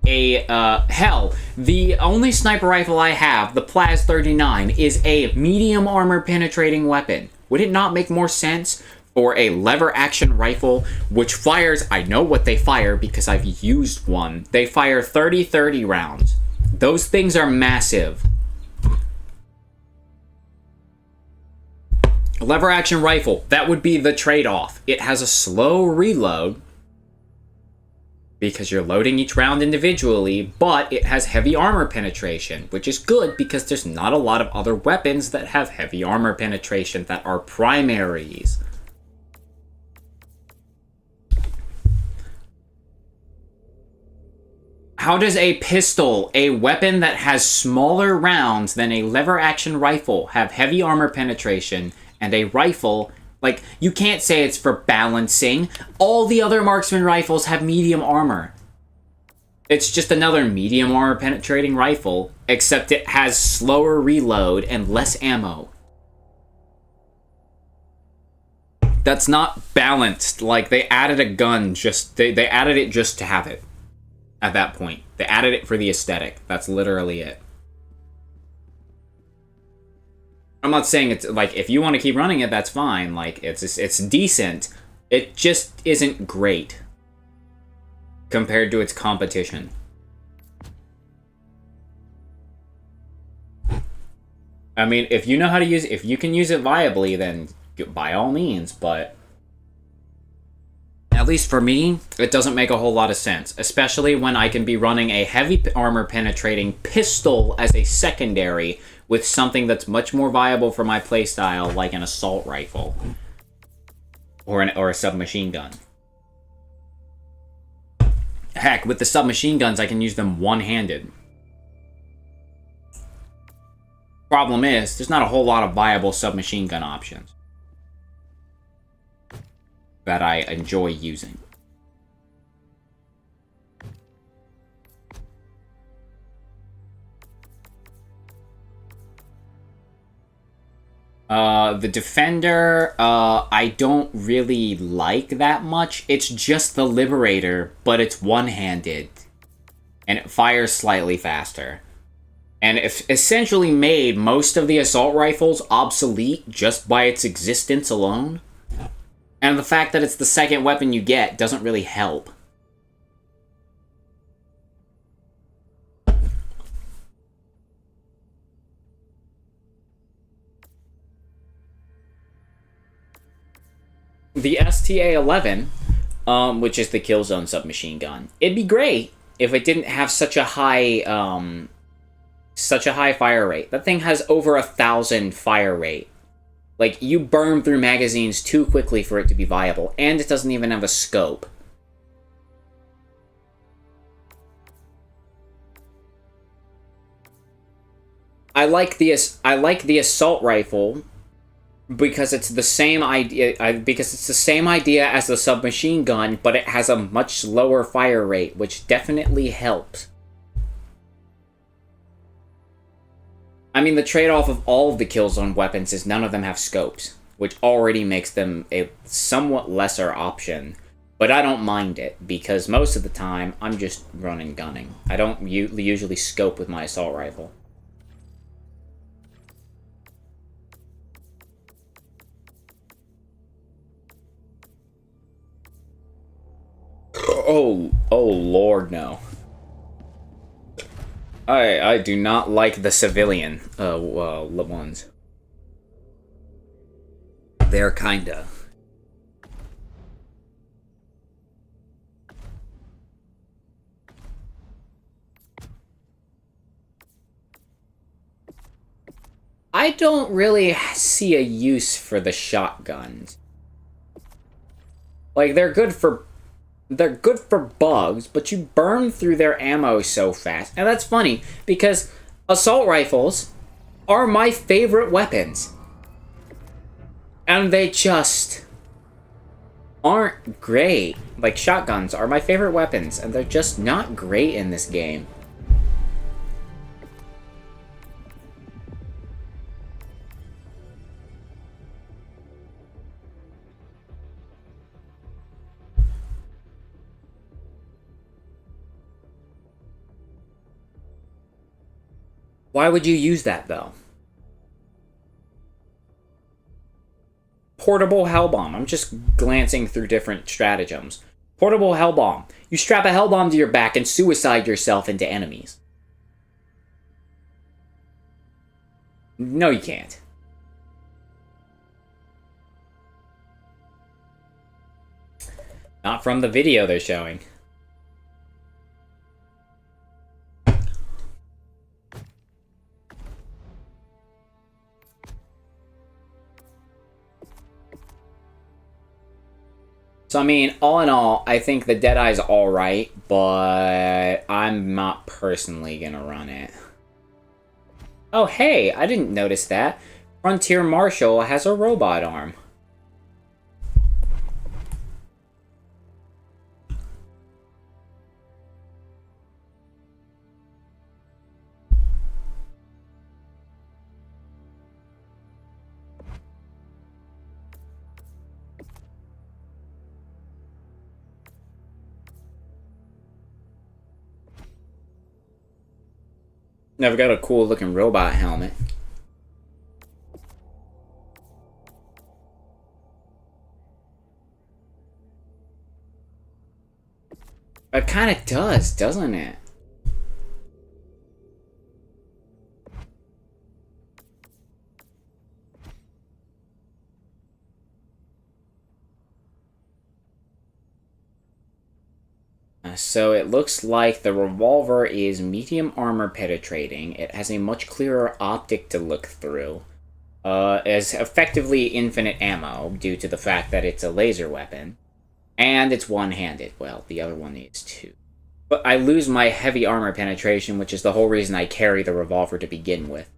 Hell, the only sniper rifle I have, the Plaz 39, is a medium armor penetrating weapon. Would it not make more sense for a lever action rifle, which fires, I know what they fire because I've used one, they fire 30-30 rounds. Those things are massive. A lever action rifle, that would be the trade-off. It has a slow reload because you're loading each round individually, but it has heavy armor penetration, which is good because there's not a lot of other weapons that have heavy armor penetration that are primaries. How does a pistol, a weapon that has smaller rounds than a lever-action rifle, have heavy armor penetration, and a rifle, like, you can't say it's for balancing. All the other marksman rifles have medium armor. It's just another medium armor penetrating rifle, except it has slower reload and less ammo. That's not balanced. Like, they added a gun they added it just to have it. At that point, they added it for the aesthetic. That's literally it. I'm not saying it's like, if you want to keep running it, that's fine. Like, it's decent. It just isn't great compared to its competition. I mean, if you know how to use it, if you can use it viably, then by all means, but at least for me, it doesn't make a whole lot of sense, especially when I can be running a heavy armor penetrating pistol as a secondary with something that's much more viable for my playstyle, like an assault rifle or a submachine gun. Heck, with the submachine guns, I can use them one-handed. Problem is, there's not a whole lot of viable submachine gun options that I enjoy using. The Defender, I don't really like that much. It's just the Liberator, but it's one-handed. And it fires slightly faster. And it essentially made most of the assault rifles obsolete just by its existence alone. And the fact that it's the second weapon you get doesn't really help. The STA-11, which is the Killzone submachine gun, it'd be great if it didn't have such a high fire rate. That thing has over 1,000 fire rate. Like, you burn through magazines too quickly for it to be viable, and it doesn't even have a scope. I like the assault rifle because it's the same idea. Because it's the same idea as the submachine gun, but it has a much lower fire rate, which definitely helps. I mean, the trade-off of all of the Killzone weapons is none of them have scopes, which already makes them a somewhat lesser option. But I don't mind it, because most of the time, I'm just running gunning. I don't usually scope with my assault rifle. Oh Lord, no. I do not like the civilian ones. They're kinda. I don't really see a use for the shotguns. Like, they're good for bugs, but you burn through their ammo so fast. And that's funny, because assault rifles are my favorite weapons. And they just aren't great. Like, shotguns are my favorite weapons, and they're just not great in this game. Why would you use that, though? Portable hell bomb. I'm just glancing through different stratagems. Portable hell bomb. You strap a hell bomb to your back and suicide yourself into enemies. No, you can't. Not from the video they're showing. So, I mean, all in all, I think the Deadeye's alright, but I'm not personally gonna run it. Oh, hey, I didn't notice that. Frontier Marshal has a robot arm. Never got a cool looking robot helmet. It kind of does, doesn't it? So it looks like the revolver is medium armor penetrating. It has a much clearer optic to look through. It's effectively infinite ammo due to the fact that it's a laser weapon. And it's one-handed. Well, the other one is too. But I lose my heavy armor penetration, which is the whole reason I carry the revolver to begin with.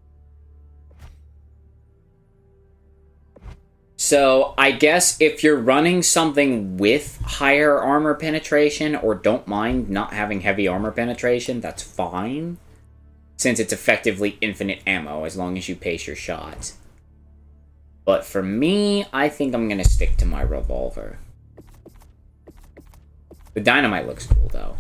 So, I guess if you're running something with higher armor penetration, or don't mind not having heavy armor penetration, that's fine. Since it's effectively infinite ammo, as long as you pace your shots. But for me, I think I'm gonna stick to my revolver. The dynamite looks cool, though.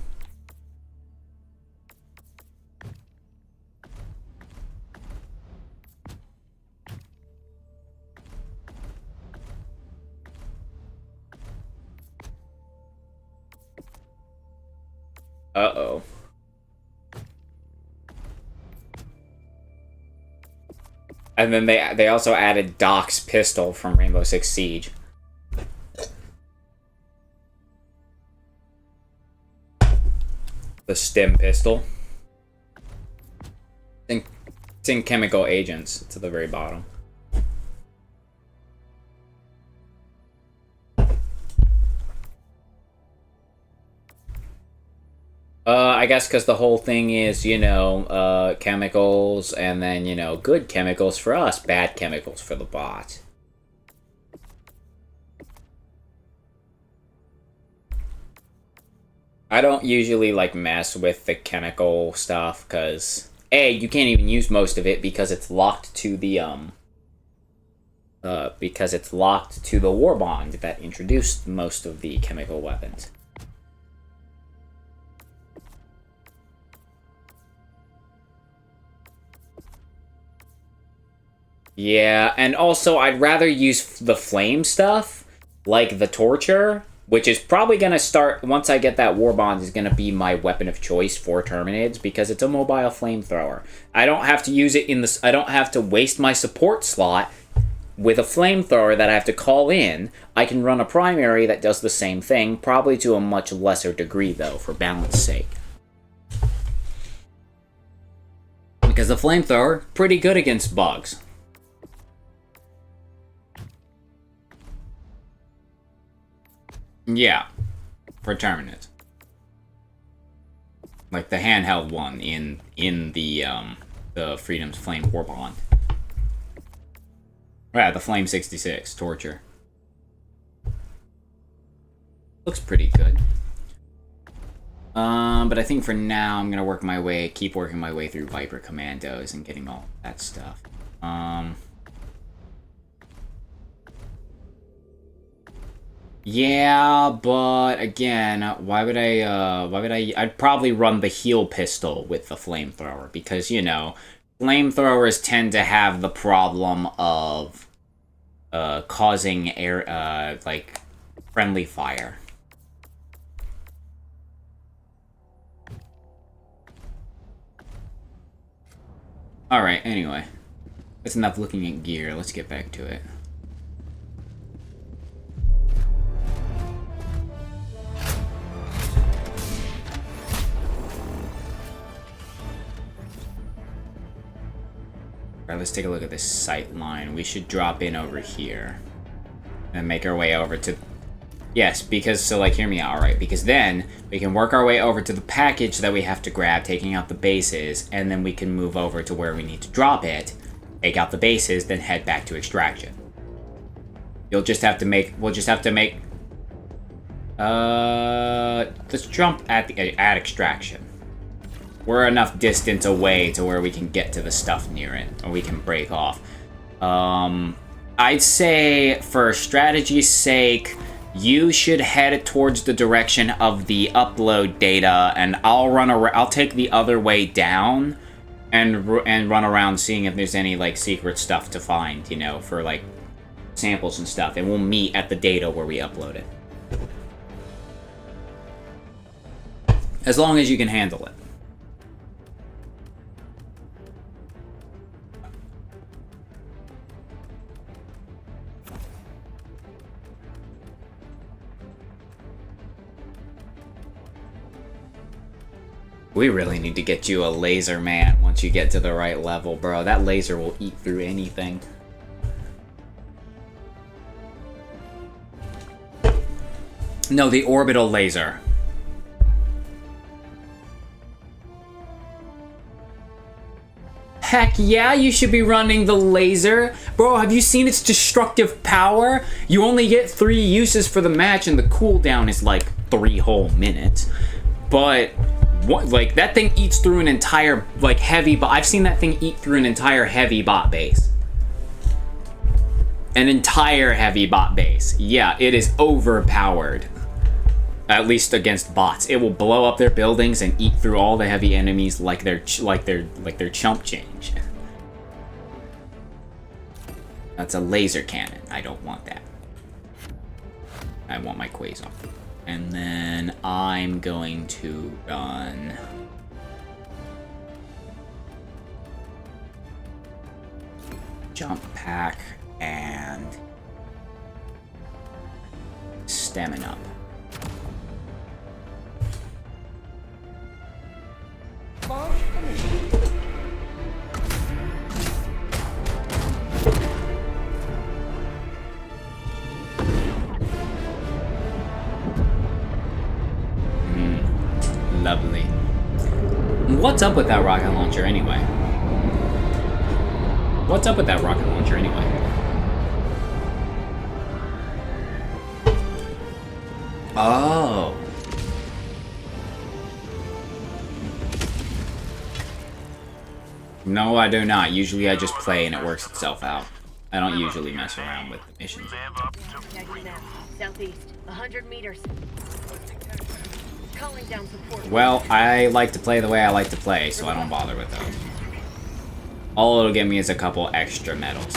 Uh-oh. And then they also added Doc's pistol from Rainbow Six Siege. The stem pistol. It's in Chemical Agents. It's at the very bottom. I guess because the whole thing is, you know, chemicals, and then, you know, good chemicals for us, bad chemicals for the bot. I don't usually, like, mess with the chemical stuff, because, A, you can't even use most of it because it's locked to the, because it's locked to the war bond that introduced most of the chemical weapons. Yeah, and also I'd rather use the flame stuff, like the torture, which is probably going to start, once I get that war bond, is going to be my weapon of choice for Terminids, because it's a mobile flamethrower. I don't have to use it in this, I don't have to waste my support slot with a flamethrower that I have to call in. I can run a primary that does the same thing, probably to a much lesser degree, though, for balance sake. Because the flamethrower, pretty good against bugs. Yeah, for Terminids. Like the handheld one in the Freedom's Flame Warbond. Yeah, the Flame 66 Torture. Looks pretty good. But I think for now I'm gonna keep working my way through Viper Commandos and getting all that stuff. Yeah, but again, I'd probably run the heal pistol with the flamethrower, because, you know, flamethrowers tend to have the problem of, causing air, like, friendly fire. Alright, anyway. That's enough looking at gear, let's get back to it. Alright, let's take a look at this sight line. We should drop in over here. And make our way over to... Yes, because, so like, hear me out, alright? Because then, we can work our way over to the package that we have to grab, taking out the bases, and then we can move over to where we need to drop it, take out the bases, then head back to extraction. We'll just have to make... let's jump at extraction. We're enough distance away to where we can get to the stuff near it, or we can break off. I'd say, for strategy's sake, you should head towards the direction of the upload data, and I'll take the other way down, and run around seeing if there's any, like, secret stuff to find, you know, for, like, samples and stuff, and we'll meet at the data where we upload it. As long as you can handle it. We really need to get you a laser, man, once you get to the right level, bro. That laser will eat through anything. No, the orbital laser. Heck yeah, you should be running the laser. Bro, have you seen its destructive power? You only get 3 uses for the match, and the cooldown is like 3 whole minutes. But... what, like, that thing eats through an entire, like, heavy bot. I've seen that thing eat through an entire heavy bot base. An entire heavy bot base. Yeah, it is overpowered. At least against bots. It will blow up their buildings and eat through all the heavy enemies like they're chump change. That's a laser cannon. I don't want that. I want my Quasar. And then I'm going to run... jump pack and... stamina up. Launch initiated. Lovely. What's up with that rocket launcher anyway? What's up with that rocket launcher anyway? Oh. No, I do not. Usually I just play and it works itself out. I don't usually mess around with the missions. Live up to Tagging map. Southeast. 100 meters. Calling down support. Well, I like to play the way I like to play, so I don't bother with those. All it'll give me is a couple extra medals.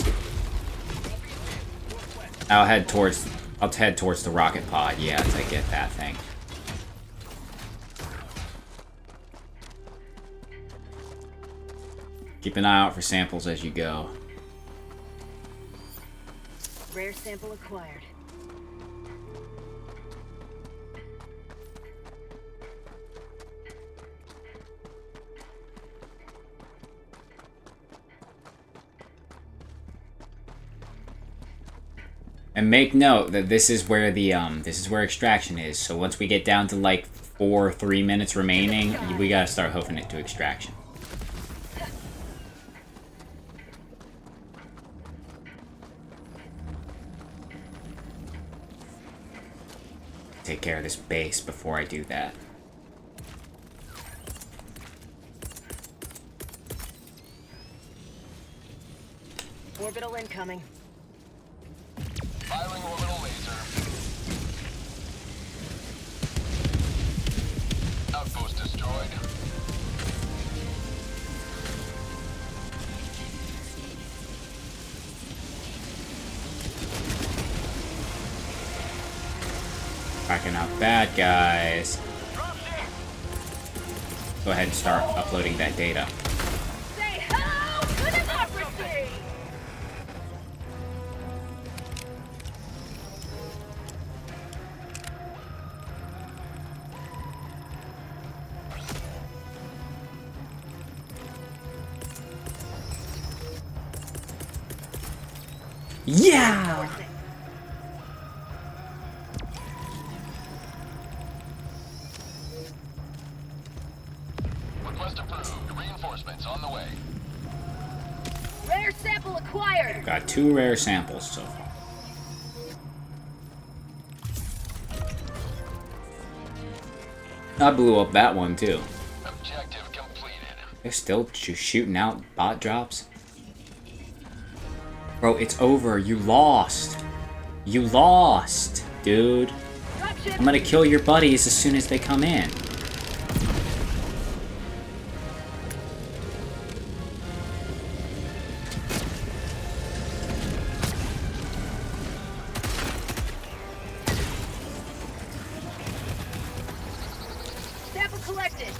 I'll head towards the rocket pod, yeah, to get that thing. Keep an eye out for samples as you go. Rare sample acquired. And make note that this is where the extraction is. So once we get down to like 3 minutes remaining, we gotta start hoofing it to extraction. Take care of this base before I do that. Orbital incoming. Firing orbital laser. Outpost destroyed. Cracking out bad guys. Go ahead and start uploading that data. Say hello to democracy! Yeah! Request approved. Reinforcements on the way. Rare sample acquired. Got 2 rare samples so far. I blew up that one too. Objective completed. They're still shooting out bot drops. Bro, it's over. You lost. You lost, dude. Dropship. I'm gonna kill your buddies as soon as they come in. Sample collected.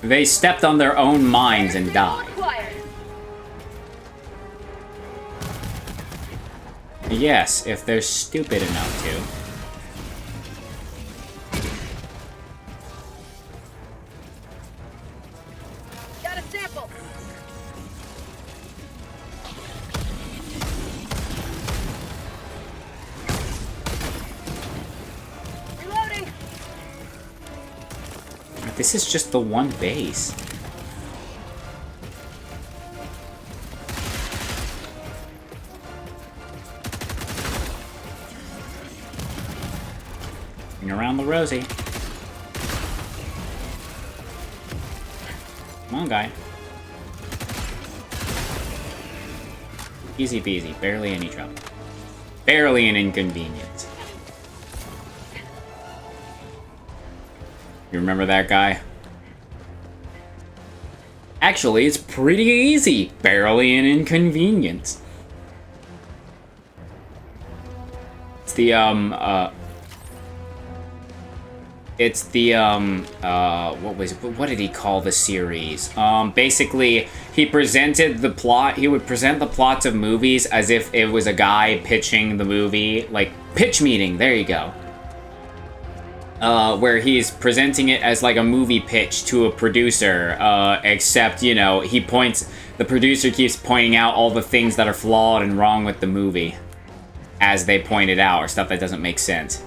They stepped on their own mines and Sample died. acquired. Yes, if they're stupid enough to. Got a sample. Reloading. This is just the one base. Bring around the Rosie. Come on, guy. Easy peasy. Barely any trouble. Barely an inconvenience. You remember that guy? Actually, it's pretty easy. Barely an inconvenience. It's the, what did he call the series? Basically, he presented the plot, he would present the plots of movies as if it was a guy pitching the movie, like, pitch meeting, there you go. Where he's presenting it as like a movie pitch to a producer, except, you know, the producer keeps pointing out all the things that are flawed and wrong with the movie as they point it out, or stuff that doesn't make sense.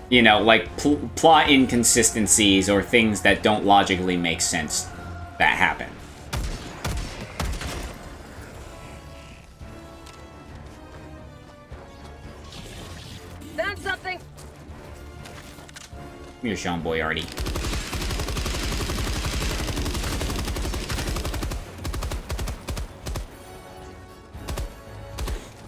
You know, like plot inconsistencies or things that don't logically make sense that happen. Found something. Come here, Sean Boyardi.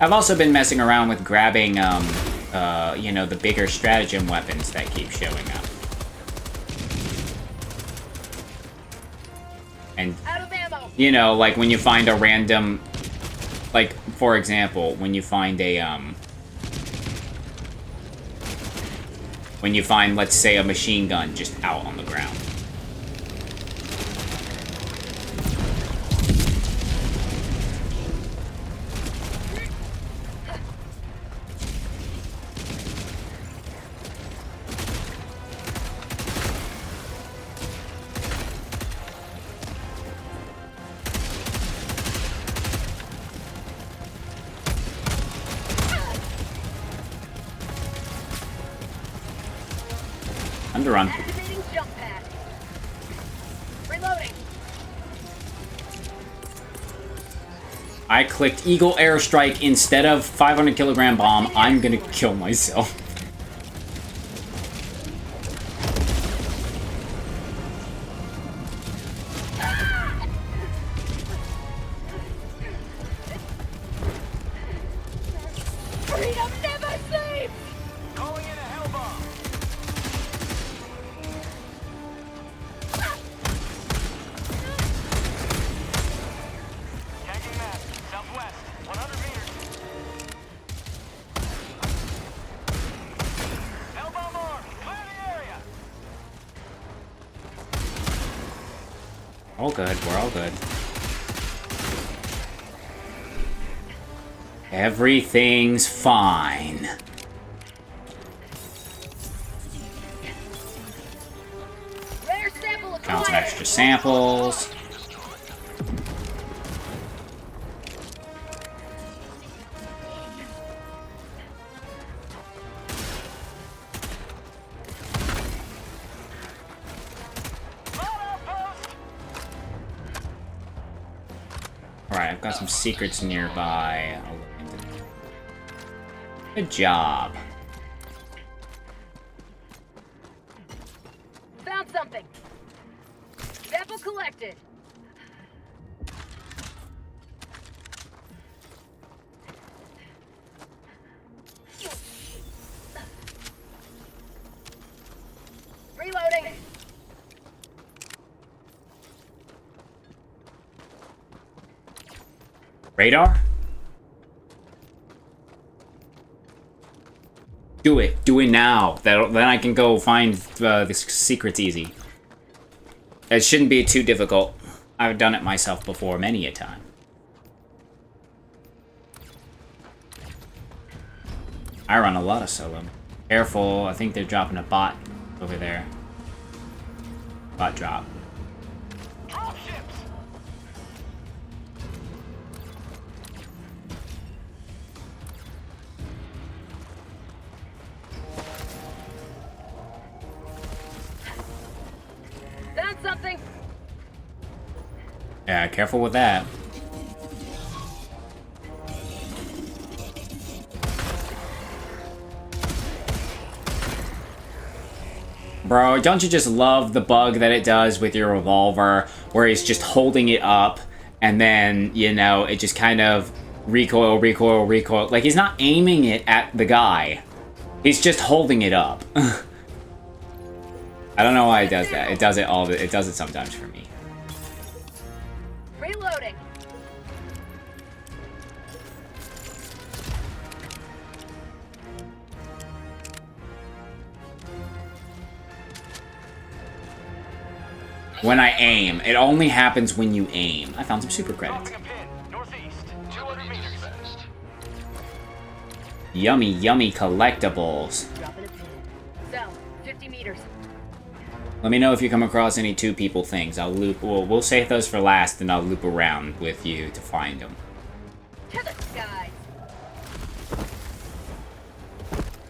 I've also been messing around with grabbing, you know, the bigger stratagem weapons that keep showing up. And, Out of ammo. you know, like when you find a random, like, for example, when you find a, when you find, let's say, a machine gun just out on the ground. Underrun. Activating jump pad. Reloading. I clicked Eagle Airstrike instead of 500 kilogram bomb. I'm gonna kill myself. Freedom never sleeps. Calling in a hell bomb. Tagging map. Southwest. 100 meters. Hell bomb armed. Clear the area. All good. We're all good. Everything's fine. Rare sample acquired. Found some extra samples. Alright, I've got some secrets nearby. I'll look into them. Good job. Found something. Sample collected. Reloading. Radar? Do it. Do it now. Then I can go find the secrets easy. It shouldn't be too difficult. I've done it myself before many a time. I run a lot of solo. Careful, I think they're dropping a bot over there. Bot drop. Drop ships. Found something. Yeah, careful with that. Bro, don't you just love the bug that it does with your revolver, where he's just holding it up, and then, you know, it just kind of recoil, recoil, recoil. Like, he's not aiming it at the guy. He's just holding it up. I don't know why it does that. It does it sometimes for me. Reloading. When I aim. It only happens when you aim. I found some super credits. Dropping a pin. Northeast. 200 meters fast. Yummy, yummy collectibles. Dropping a pin. South. 50 meters. Let me know if you come across any two people things. I'll loop. We'll save those for last, and I'll loop around with you to find them. To the sky.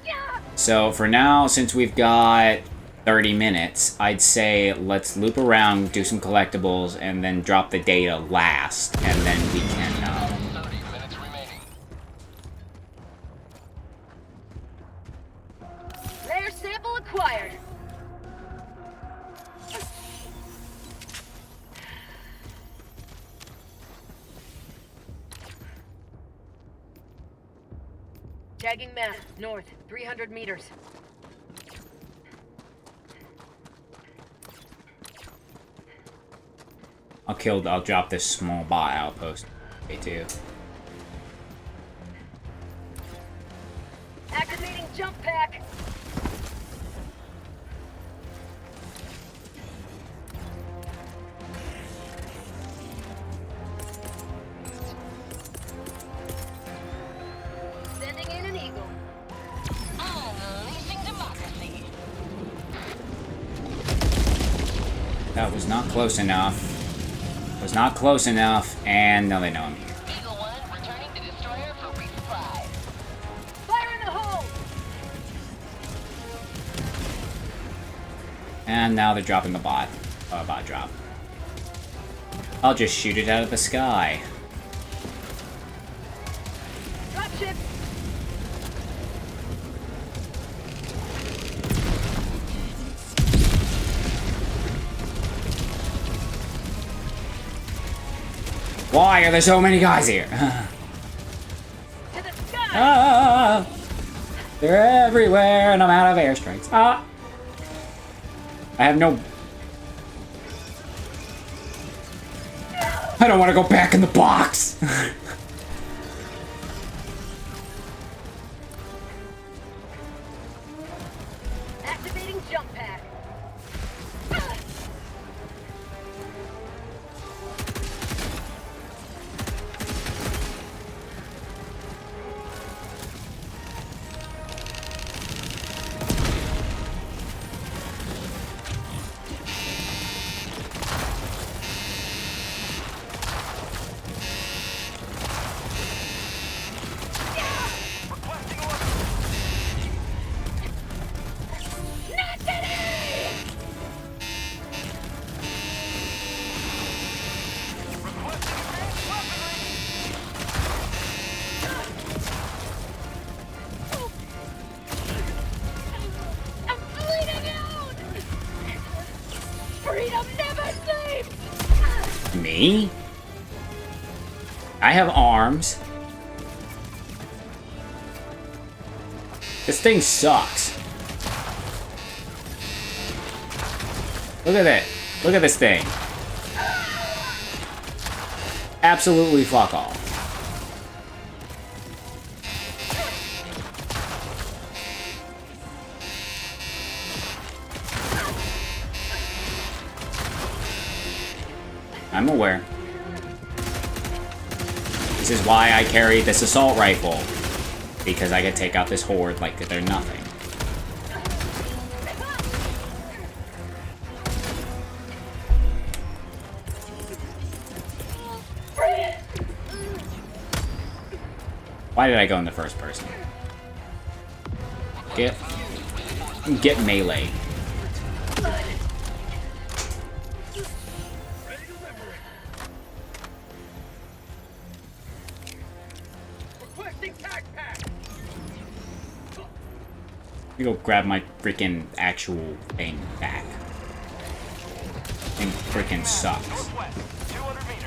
Yeah. So for now, since we've got 30 minutes, I'd say let's loop around, do some collectibles, and then drop the data last, and then we can. 30 minutes remaining. Rare sample acquired. Tagging map, north, 300 meters. I'll drop this small bot outpost. Okay, too. Activating jump pack. Sending in an eagle. Unleashing democracy. That was not close enough. Was not close enough, and now they know I'm here. Eagle 1 returning to destroyer for resupply. Fire in the hole. And now they're dropping a bot. Bot drop. I'll just shoot it out of the sky. Dropship. Why are there so many guys here? To the sky. Ah, they're everywhere, and I'm out of airstrikes. Ah, I have no. I don't want to go back in the box. Activating jump pack. Requesting order. Requesting advanced weaponry. I'm bleeding out. Freedom never sleeps. Me? I have arms. This thing sucks. Look at it. Look at this thing. Absolutely fuck off. I'm aware. This is why I carry this assault rifle. Because I could take out this horde like they're nothing. Why did I go in the first person? Get melee. Requesting tag pack. Let me go grab my freaking actual thing back. Thing freaking sucks. Northwest, 200 meters.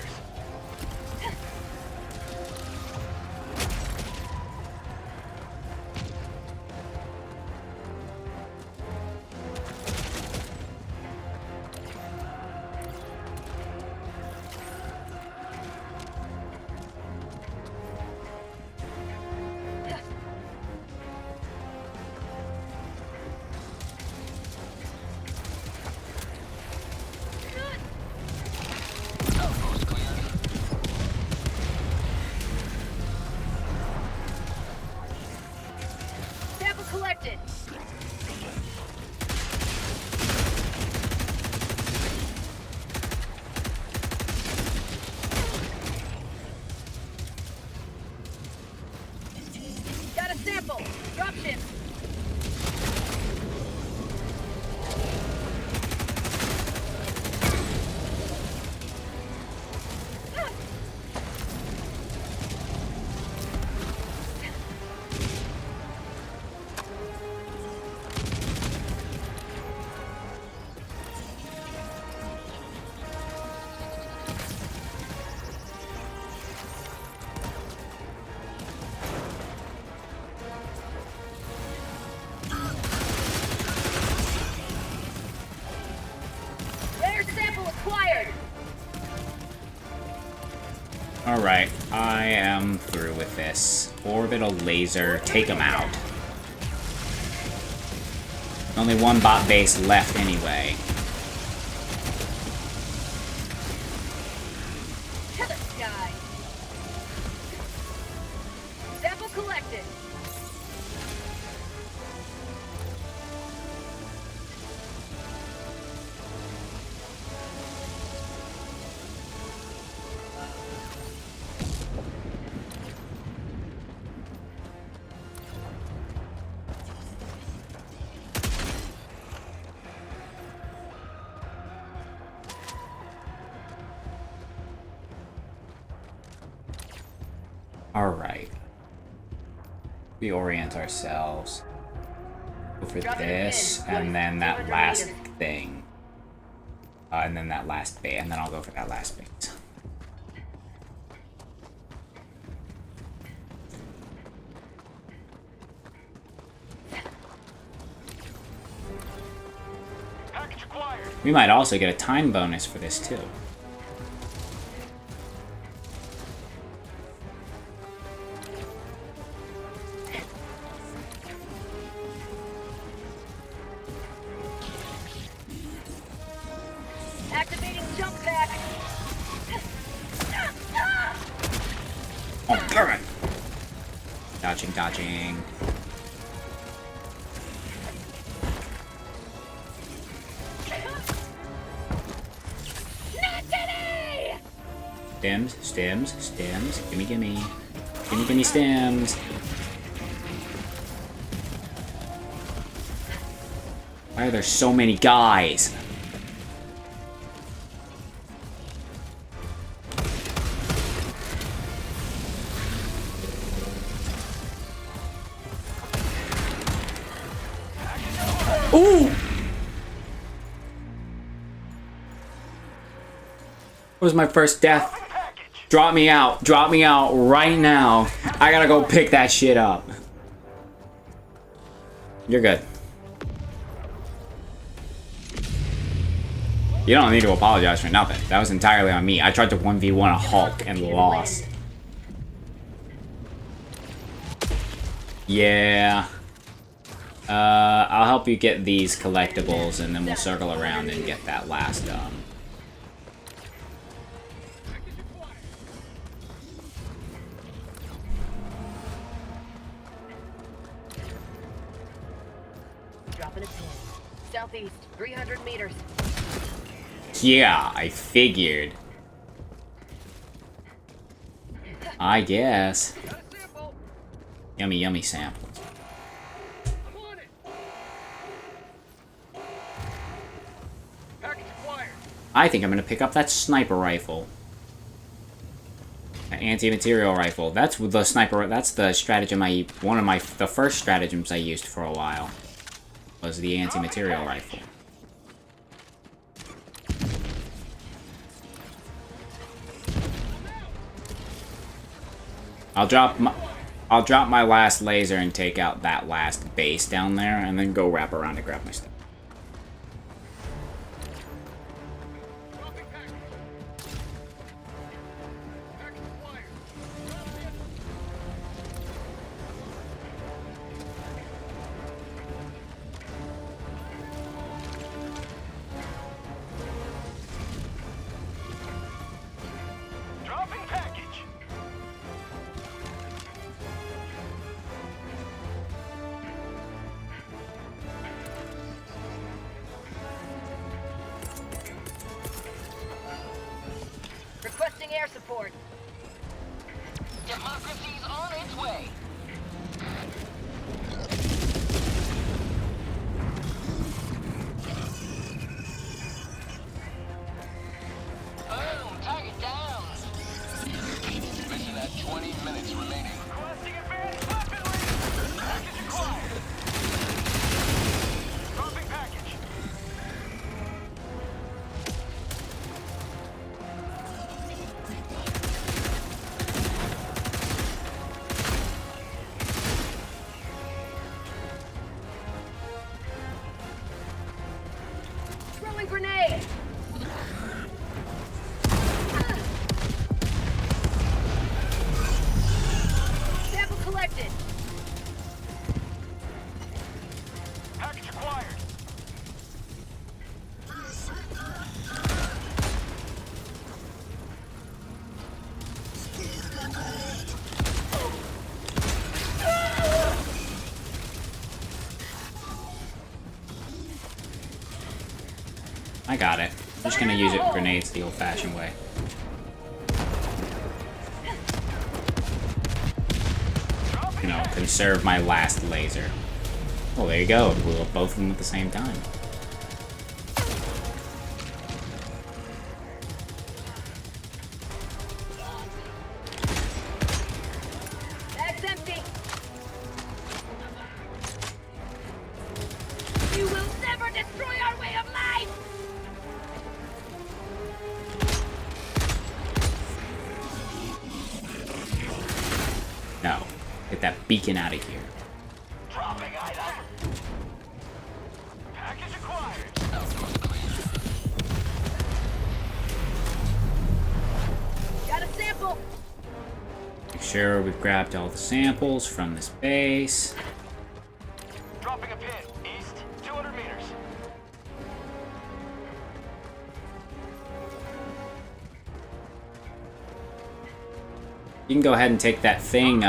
Alright, I am through with this. Orbital laser, take him out. Only one bot base left anyway. To the sky. Sample collected. Alright. Reorient ourselves. Go for this, and then that last thing. And then that last bait, and then I'll go for that last bait. Package acquired. We might also get a time bonus for this too. Activating jump pack. Oh, damn it! Dodging, dodging. Not today! Stems, stems, stems. Gimme, gimme. Gimme, gimme stems. Why are there so many guys? Ooh! What was my first death? Drop me out right now. I gotta go pick that shit up. You're good. You don't need to apologize for nothing. That was entirely on me. I tried to 1v1 a Hulk and lost. Yeah. I'll help you get these collectibles, and then we'll circle around and get that last, Dropping a pin. Southeast, 300 meters. Yeah, I figured. I guess. Got a sample. Yummy, yummy samples. I'm on it. Package acquired. I think I'm gonna pick up that sniper rifle. That anti-material rifle. That's the sniper. That's the stratagem the first stratagems I used for a while. Was the anti-material rifle. I'll drop my last laser and take out that last base down there, and then go wrap around to grab my stuff. Dropping package. Package acquired. Dropping package. Requesting air support. Democracy's on its way. Boom, target down. Mission at 20 minutes remaining. Requesting advanced weapon laser. Package acquired. Dropping package. Throwing grenade. I got it. I'm just gonna use it with grenades the old-fashioned way. You know, conserve my last laser. Well, there you go. Blew up both of them at the same time. Bag's empty. You will never destroy our way of life! No. Get that beacon out of here. Dropping item. Package acquired. Outpost clear. Got a sample. Make sure we've grabbed all the samples from this base. Dropping a pin. East, 200 meters. You can go ahead and take that thing,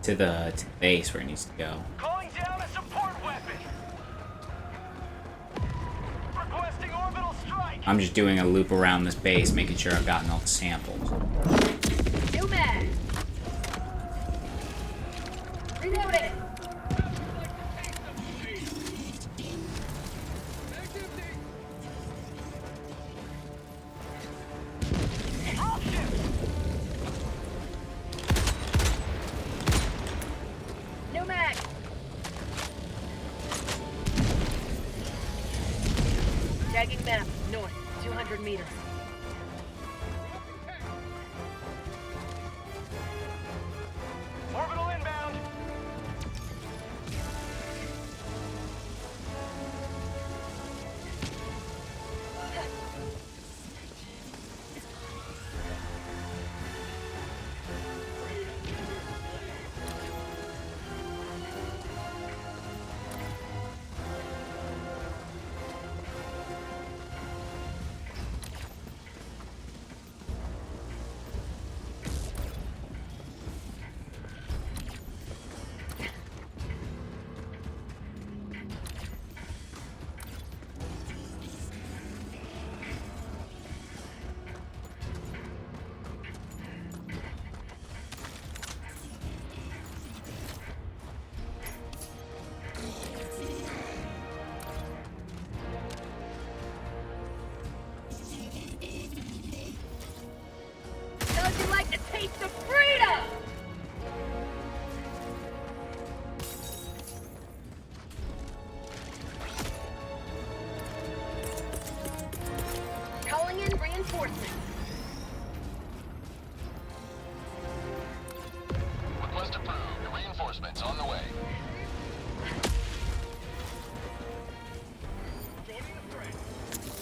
to the base where it needs to go. Calling down a support weapon. Requesting orbital strike. I'm just doing a loop around this base, making sure I've gotten all the samples. New mag. Reloading. New mag. Tagging map. North. 200 meters. Orbital inbound. How'd you like to taste of freedom? Calling in reinforcements. Request approved. Reinforcements on the way.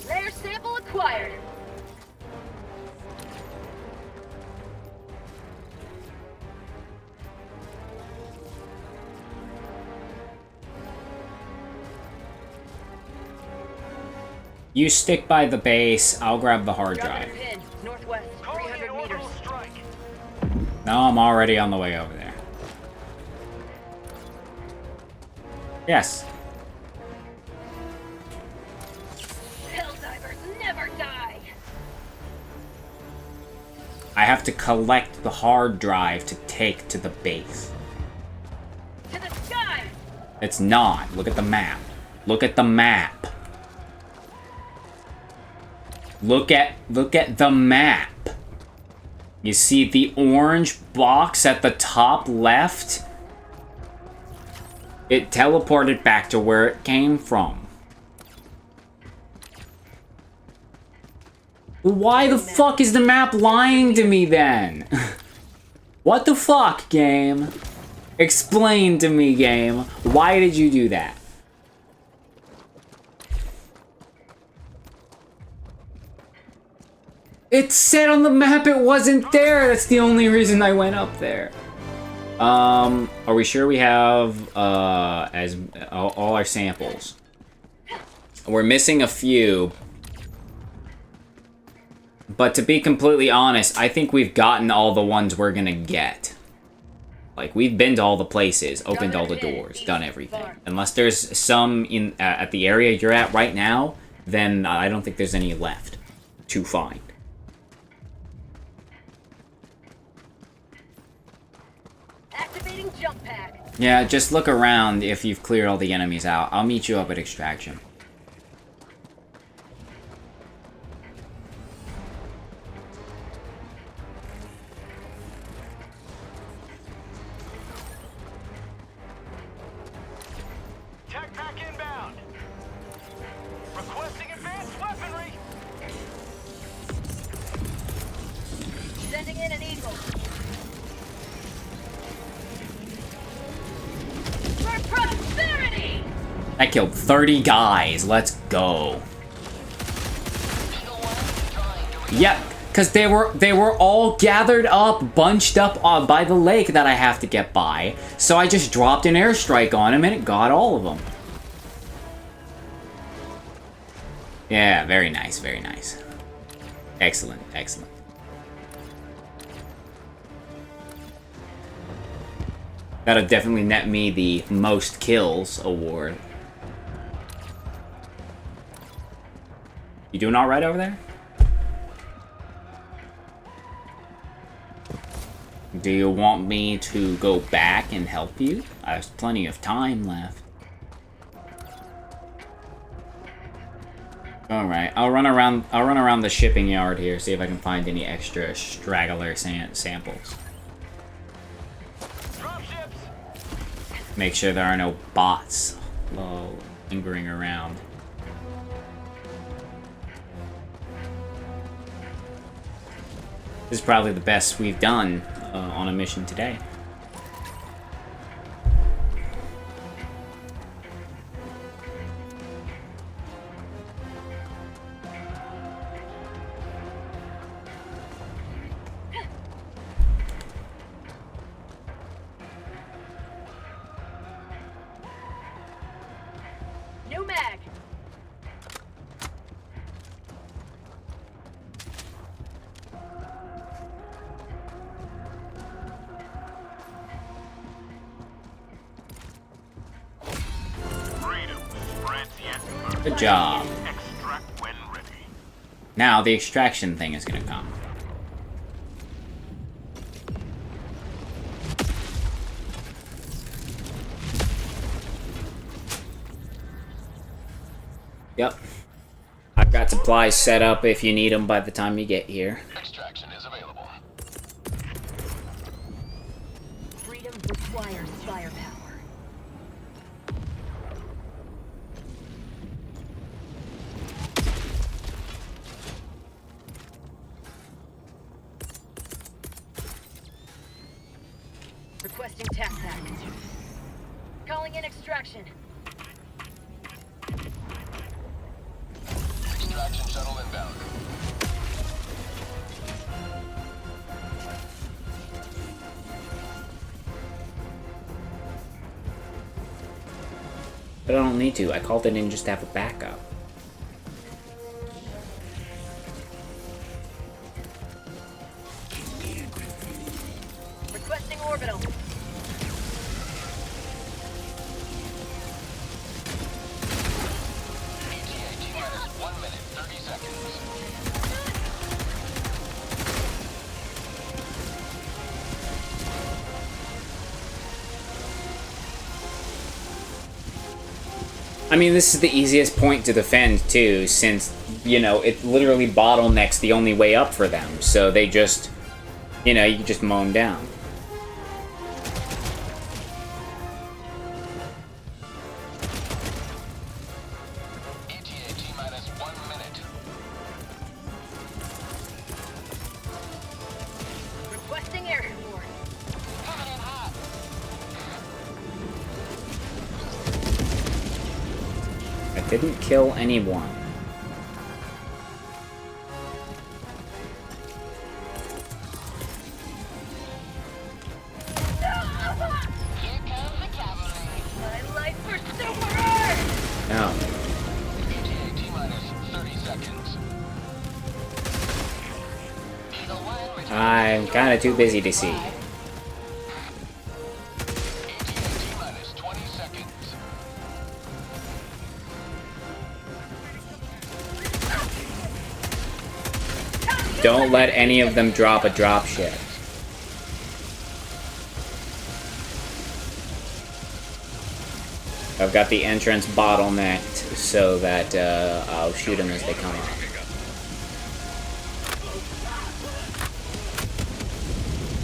Rare sample acquired. You stick by the base, I'll grab the hard Dropping drive. a pin. Northwest. Calling in 300 meters. orbital strike. No, I'm already on the way over there. Yes. Helldivers never die. I have to collect the hard drive to take to the base. To the sky. It's not. Look at the map. Look at the map. Look at the map. You see the orange box at the top left? It teleported back to where it came from. Why the fuck is the map lying to me then? What the fuck, game? Explain to me, game. Why did you do that? It said on the map it wasn't there. That's the only reason I went up there. Are we sure we have all our samples? We're missing a few. But to be completely honest, I think we've gotten all the ones we're gonna get. Like, we've been to all the places, opened all the doors, done everything. Unless there's some in at the area you're at right now then I don't think there's any left to find. Activating jump pack. Yeah, just look around if you've cleared all the enemies out. I'll meet you up at extraction. Tech pack inbound. Requesting advanced weaponry. Sending in an eagle. For prosperity! I killed 30 guys. Let's go. Yep, because they were all gathered up, bunched up by the lake that I have to get by. So I just dropped an airstrike on them and it got all of them. Yeah, very nice, very nice. Excellent, excellent. That'll definitely net me the most kills award. You doing all right over there? Do you want me to go back and help you? There's plenty of time left. All right, I'll run around the shipping yard here, see if I can find any extra straggler samples. Make sure there are no bots lingering around. This is probably the best we've done on a mission today. New mag. Freedom spreads yet further. Good job. Extract when ready. Now the extraction thing is gonna come. Yep. I've got supplies set up if you need them by the time you get here. Extraction is available. Freedom requires firepower. Requesting tac pack. Calling in extraction. Extraction shuttle inbound. But I don't need to. I called it in just to have a backup. Requesting orbital. ETA T-minus 1 minute, 30 seconds. I mean, this is the easiest point to defend, too, since, you know, it literally bottlenecks the only way up for them. So they just, you know, you can just mow them down. ETA T-minus 1 minute. Requesting air support. Coming in hot. I didn't kill anyone. Here comes the cavalry. My life for super Earth! No. ETA T-minus 30 seconds. Eagle 1 return. I'm kind of too busy to see. ETA T-minus 20 seconds. Don't let any of them drop a dropship. I've got the entrance bottlenecked so that I'll shoot them as they come up.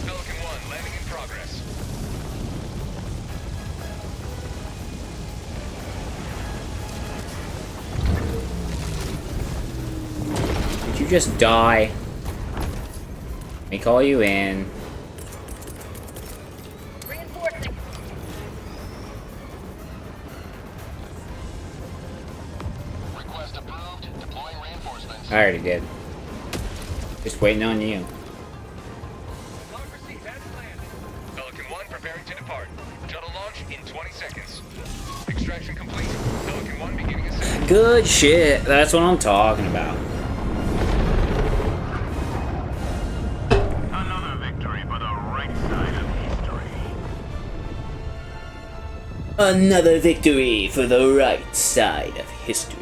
Pelican 1, landing in progress. Did you just die? Let me call you in. Reinforcing. Request approved. Deploying reinforcements. I already did. Just waiting on you. Democracy has landed. Pelican 1 preparing to depart. Shuttle launch in 20 seconds. Extraction complete. Pelican 1 beginning ascent. Good shit. That's what I'm talking about. Another victory for the right side of history. Another victory for the right side of history.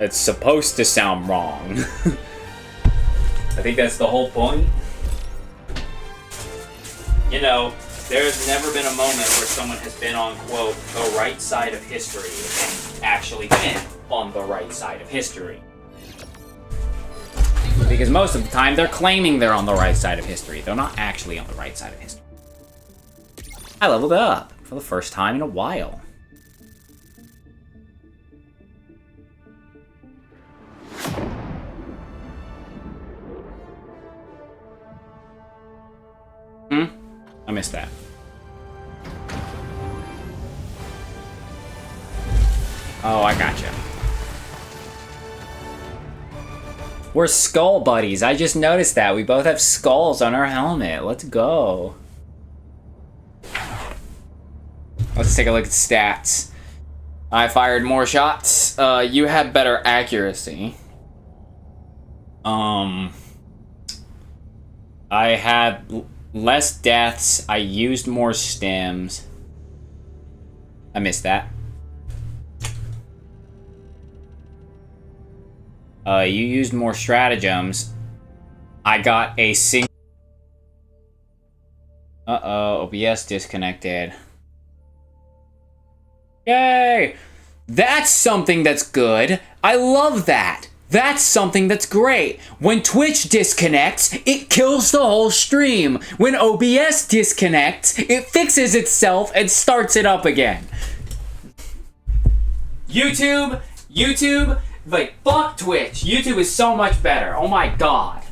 It's supposed to sound wrong. I think that's the whole point. You know, there's never been a moment where someone has been on, quote, the right side of history and actually been on the right side of history. Because most of the time, they're claiming they're on the right side of history. They're not actually on the right side of history. I leveled up for the first time in a while. I missed that. Oh, I gotcha. We're skull buddies. I just noticed that. We both have skulls on our helmet. Let's go. Let's take a look at stats. I fired more shots. You had better accuracy. I had less deaths. I used more stems. I missed that. You used more stratagems. I got a single... Uh-oh, OBS disconnected. Yay! That's something that's good. I love that. That's something that's great. When Twitch disconnects, it kills the whole stream. When OBS disconnects, it fixes itself and starts it up again. YouTube, like, fuck Twitch. YouTube is so much better. Oh my god.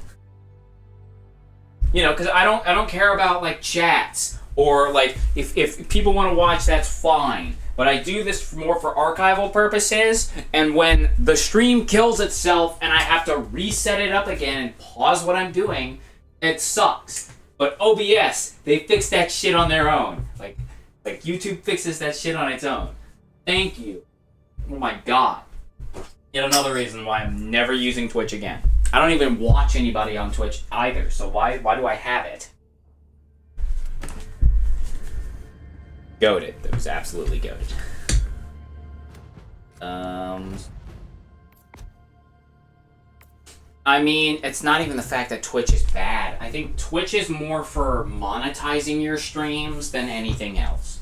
You know, because I don't care about, like, chats. Or, like, if people want to watch, that's fine. But I do this more for archival purposes, and when the stream kills itself and I have to reset it up again and pause what I'm doing, it sucks. But OBS, they fix that shit on their own. Like YouTube fixes that shit on its own. Thank you. Oh my god. Yet another reason why I'm never using Twitch again. I don't even watch anybody on Twitch either, so why do I have it? Goated. That was absolutely goated. I mean, it's not even the fact that Twitch is bad. I think Twitch is more for monetizing your streams than anything else.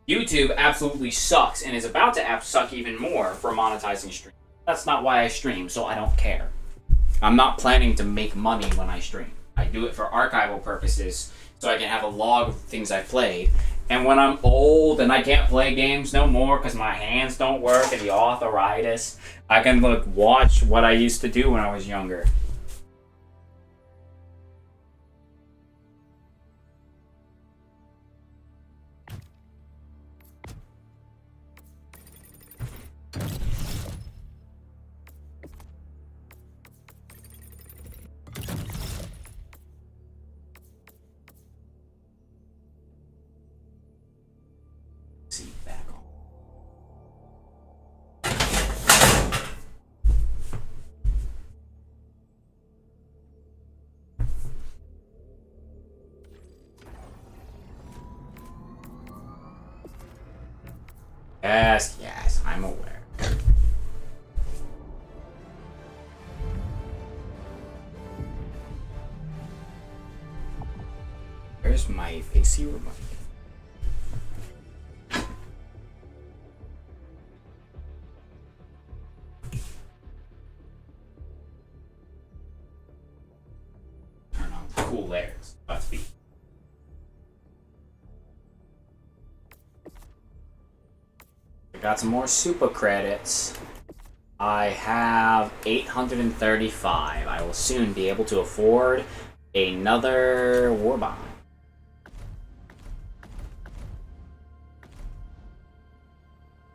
YouTube absolutely sucks and is about to suck even more for monetizing streams. That's not why I stream, so I don't care. I'm not planning to make money when I stream. I do it for archival purposes, so I can have a log of things I played. And when I'm old and I can't play games no more because my hands don't work and the arthritis, I can look watch what I used to do when I was younger. Yes, I'm aware. Where's my AC remote? Turn on cool layers. Let's be. I got some more super credits. I have 835. I will soon be able to afford another warbomb.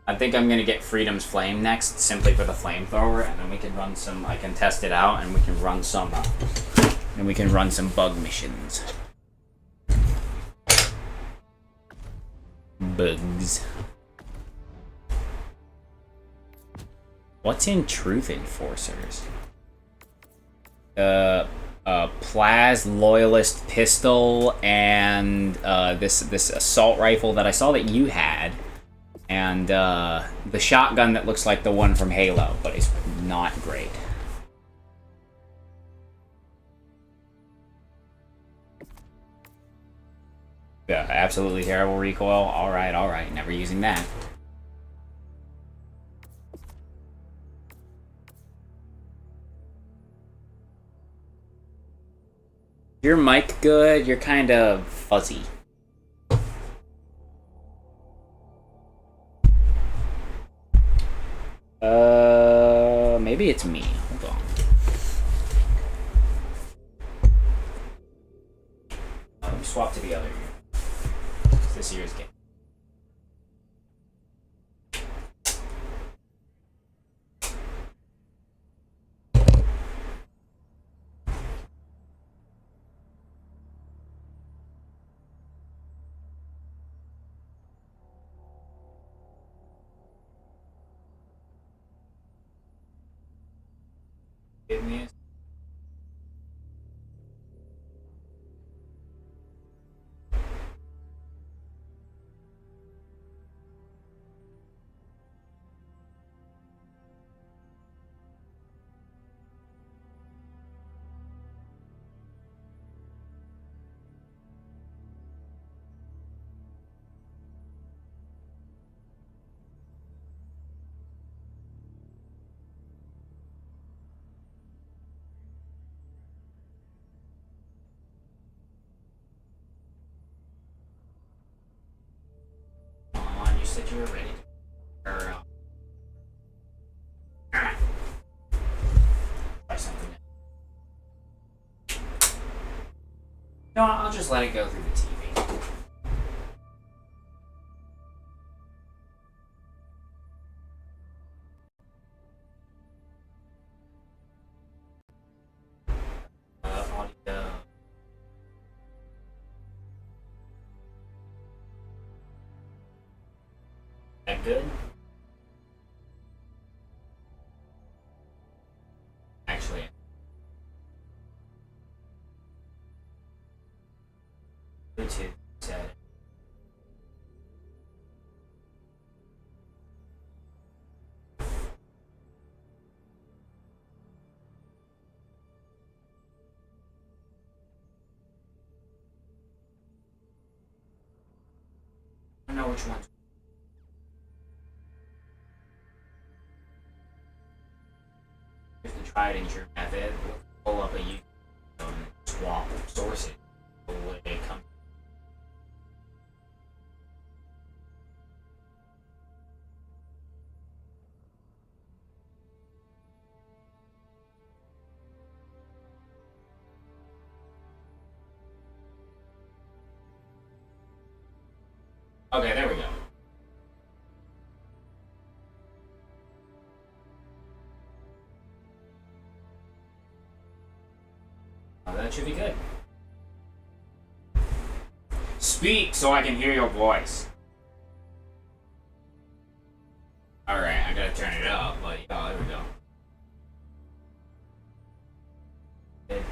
I think I'm gonna get Freedom's Flame next, simply for the flamethrower, and then we can run some. I can test it out, and we can run some. And we can run some bug missions. Bugs. What's in Truth Enforcers? Plaz Loyalist pistol and this assault rifle that I saw that you had, and the shotgun that looks like the one from Halo, but it's not great. Yeah, absolutely terrible recoil. All right. Never using that. Your mic good? You're kind of fuzzy. Maybe it's me. Hold on. Let me swap to the other ear. This ear's getting. Give me a You said you were ready to try something. No, I'll just let it go through the TV. Audio. That good? Actually, Bluetooth said. I don't know which one's. You have to try it in your method. Pull up a YouTube and swap sources. The way it comes. Okay, there we go. Oh, that should be good. Speak so I can hear your voice. Alright, I gotta turn it up, but oh, there we go. Good.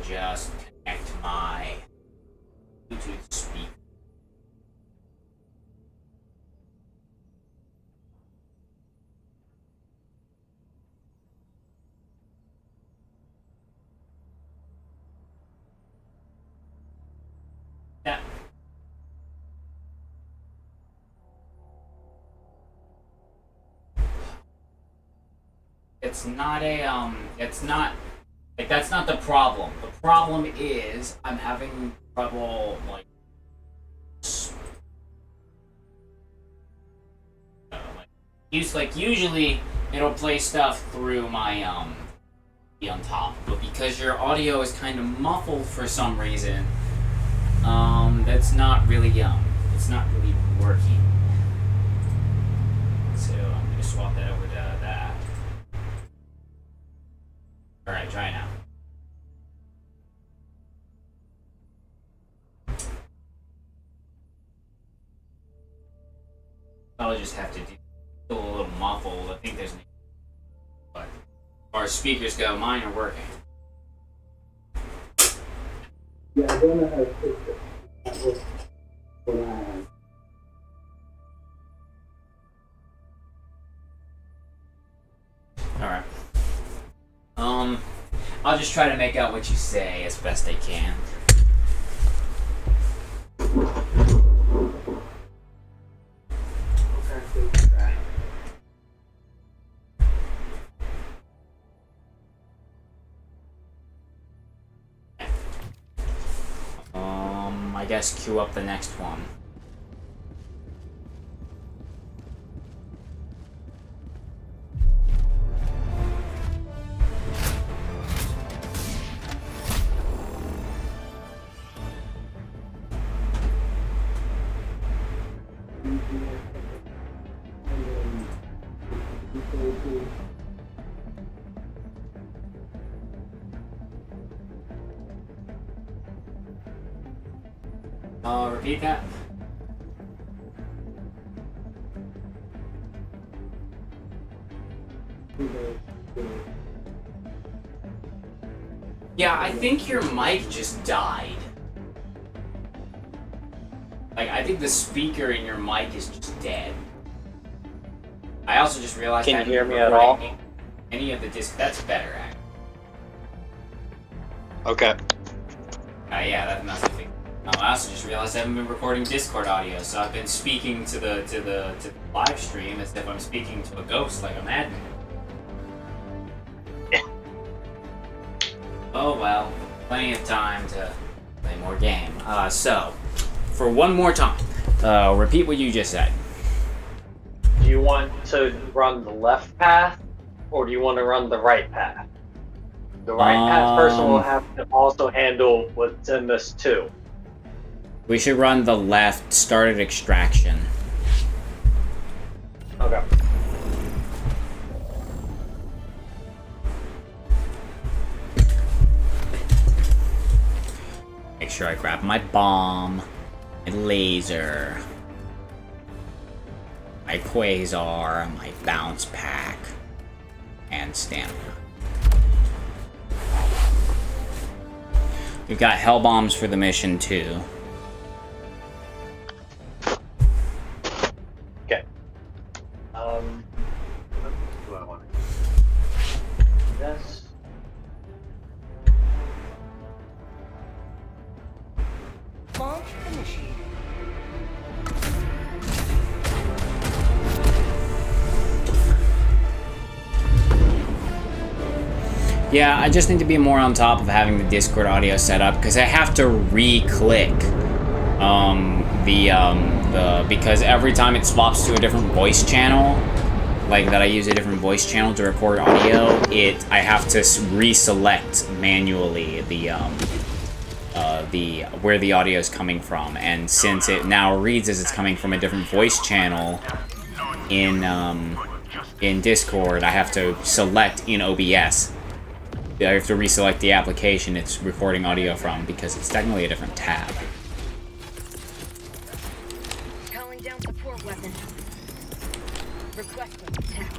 I'll just connect my Bluetooth speaker. Yeah. It's not a, it's not, like, that's not the problem. The problem is, I'm having trouble, like, usually, it'll play stuff through my, on top, but because your audio is kind of muffled for some reason, that's not really, it's not really working. So, I'm gonna swap that over to that. Alright, try now. I'll just have to do a little muffled. I think there's an, but as far as speakers go, mine are working. Yeah, I don't know how to fix it. That was what I had. Alright. I'll just try to make out what you say as best I can. I guess queue up the next one. Repeat that. Yeah, I think your mic just died. Like, I think the speaker in your mic is just dead. I also just realized Can I you hear haven't me at recorded all? any of the disc. That's better, actually. Okay. Yeah, that must be. I also just realized I haven't been recording Discord audio, so I've been speaking to the live stream as if I'm speaking to a ghost, like a madman. Oh well, plenty of time to play more game. So, for one more time, repeat what you just said. Do you want to run the left path, or do you want to run the right path? The right path person will have to also handle what's in this too. We should run the left, start at extraction. Okay. Make sure I grab my bomb, my laser, my quasar, my bounce pack, and stamina. We've got hell bombs for the mission too. Okay. What do I want? This. Launch initiated. Yeah, I just need to be more on top of having the Discord audio set up because I have to re-click because every time it swaps to a different voice channel, like that I use a different voice channel to record audio, I have to reselect manually where the audio is coming from, and since it now reads as it's coming from a different voice channel in Discord, I have to select in OBS. I have to reselect the application it's recording audio from because it's technically a different tab. Calling down support weapon. Requesting attack.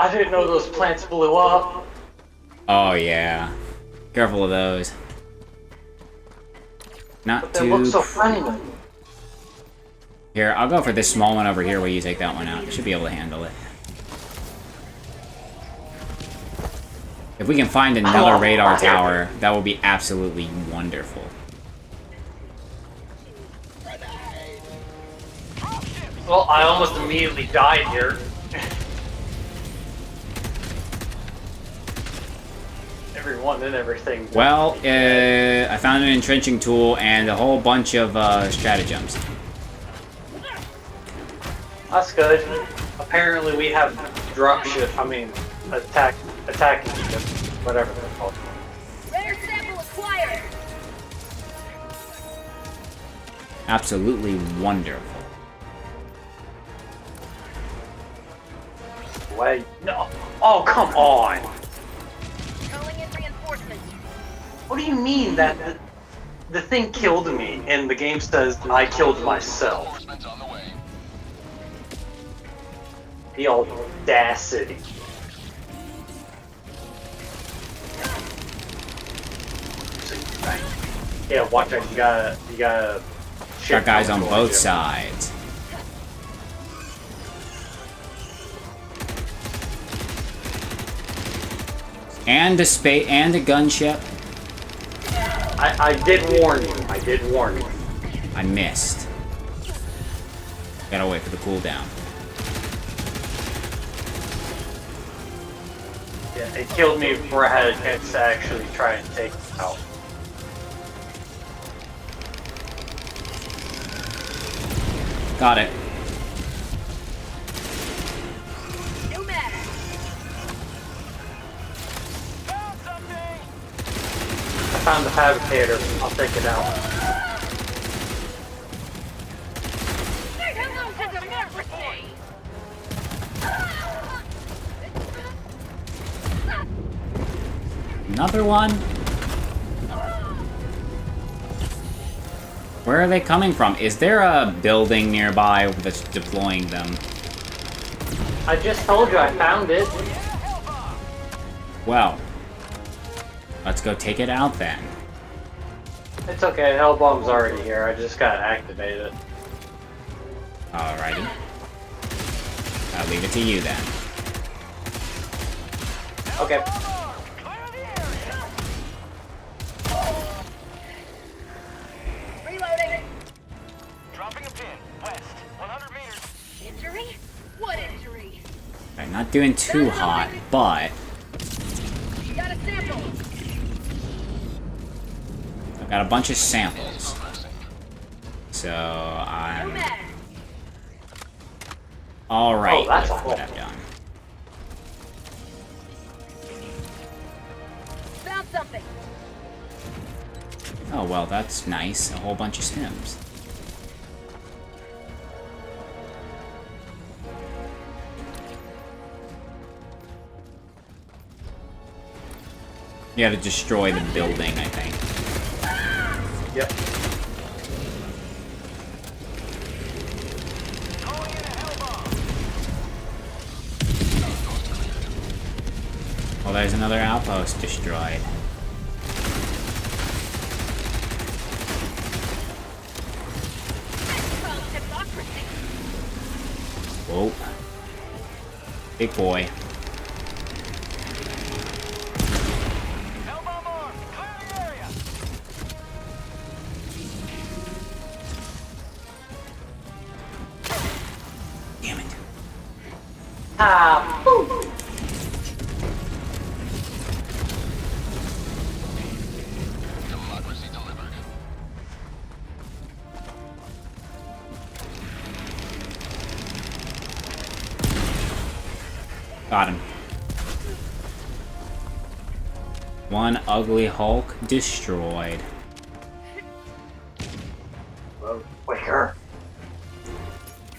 I didn't know those plants blew up. Oh yeah. Careful of those. Not But they too... look so friendly. Here, I'll go for this small one over here while you take that one out. Should be able to handle it. If we can find another radar tower, that will be absolutely wonderful. Well, I almost immediately died here. Everyone and everything. Well, I found an entrenching tool and a whole bunch of stratagems. That's good. Apparently we have drop ship, attacking ship, whatever they're called. Rare sample acquired. Absolutely wonderful. Wait, no. Oh, come on. Calling in reinforcements. What do you mean that the thing killed me and the game says I killed myself? Reinforcements on the way. The audacity. Yeah, watch out. You gotta. Got guys on both sides. And a gunship. I did warn you. I did warn you. I missed. Gotta wait for the cooldown. Yeah, it killed me before I had a chance to actually try and take it out. Got it. New mag. I found the fabricator. I'll take it out. Hello to democracy. Another one? Where are they coming from? Is there a building nearby that's deploying them? I just told you I found it. Well, let's go take it out then. It's okay. Hellbomb's already here. I just gotta activate it. Alrighty. I'll leave it to you then. Okay. Reloading. Dropping a pin. West. 100 meters. Injury? What injury? I'm not doing too hot, but Got a sample. I've got a bunch of samples. So New I'm mag. alright Oh, that's with a what whole- I've done. Found something. Oh well, that's nice. A whole bunch of stems. You gotta destroy the building, I think. Yep. Calling in a hellbomb. Well, there's another outpost destroyed. Called democracy. Whoa. Big boy. Hellbomb armed. Clear the area. Damn it. Ah, boom. Democracy delivered. Got him. One ugly Hulk destroyed. Well, quicker.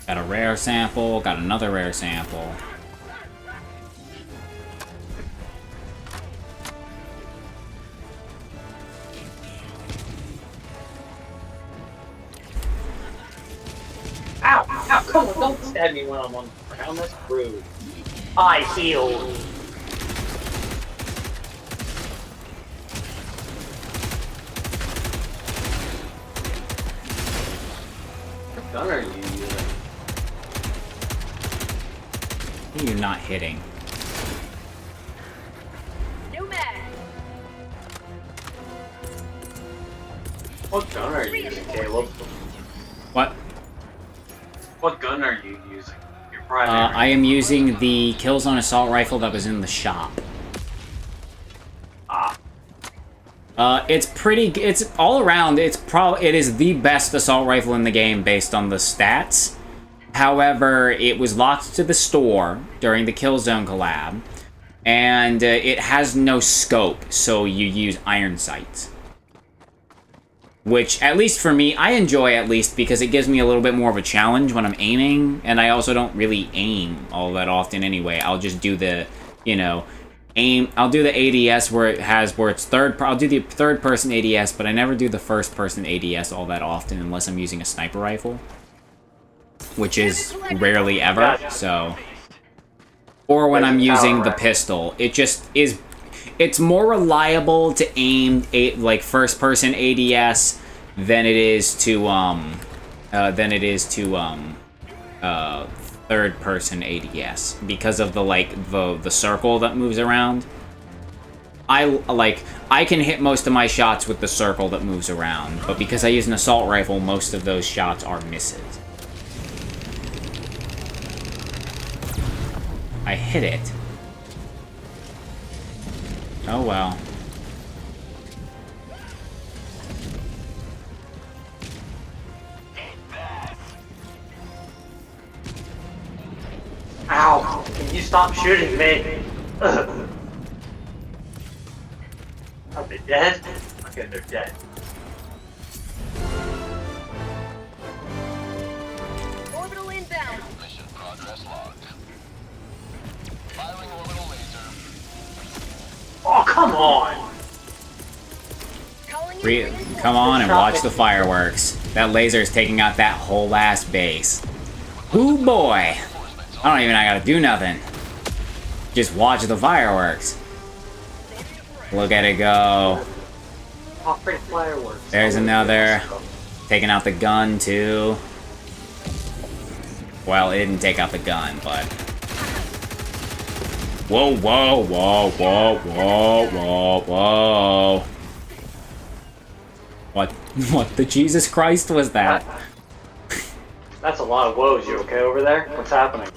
Got a rare sample, got another rare sample. Ow! Ow! Come on! Don't stab me when I'm on the ground. That's rude. I healed. What gun are you using? You're not hitting. New mag. What gun are you using, Caleb? What? What gun are you using? Your primary. I am using the Killzone assault rifle that was in the shop. Ah. It's all around, it is the best assault rifle in the game based on the stats. However, it was locked to the store during the Killzone collab, and it has no scope, so you use iron sights. Which, at least for me, I enjoy at least because it gives me a little bit more of a challenge when I'm aiming, and I also don't really aim all that often anyway. I'll just do the, you know, I'll do the ADS where it's I'll do the third person ADS, but I never do the first person ADS all that often unless I'm using a sniper rifle. Which is rarely ever, so. Or when I'm using the pistol. It just is. It's more reliable to aim like first person ADS than it is to third person ADS because of the circle that moves around. I can hit most of my shots with the circle that moves around, but because I use an assault rifle, most of those shots are misses. I hit it. Oh well. Ow! Can you stop shooting me? Ugh. Are they dead? Okay, they're dead. Orbital inbound. Mission progress logged. Firing orbital laser. Oh, come on! Calling in Come reinforcements. on and watch the fireworks. That laser is taking out that whole ass base. Ooh boy! I don't even gotta do nothing. Just watch the fireworks. Look at it go. Oh, pretty fireworks. There's another. Taking out the gun too. Well, it didn't take out the gun, but. Whoa, whoa, whoa, whoa, whoa, whoa, whoa. What the Jesus Christ was that? That's a lot of woes. You okay over there? What's happening?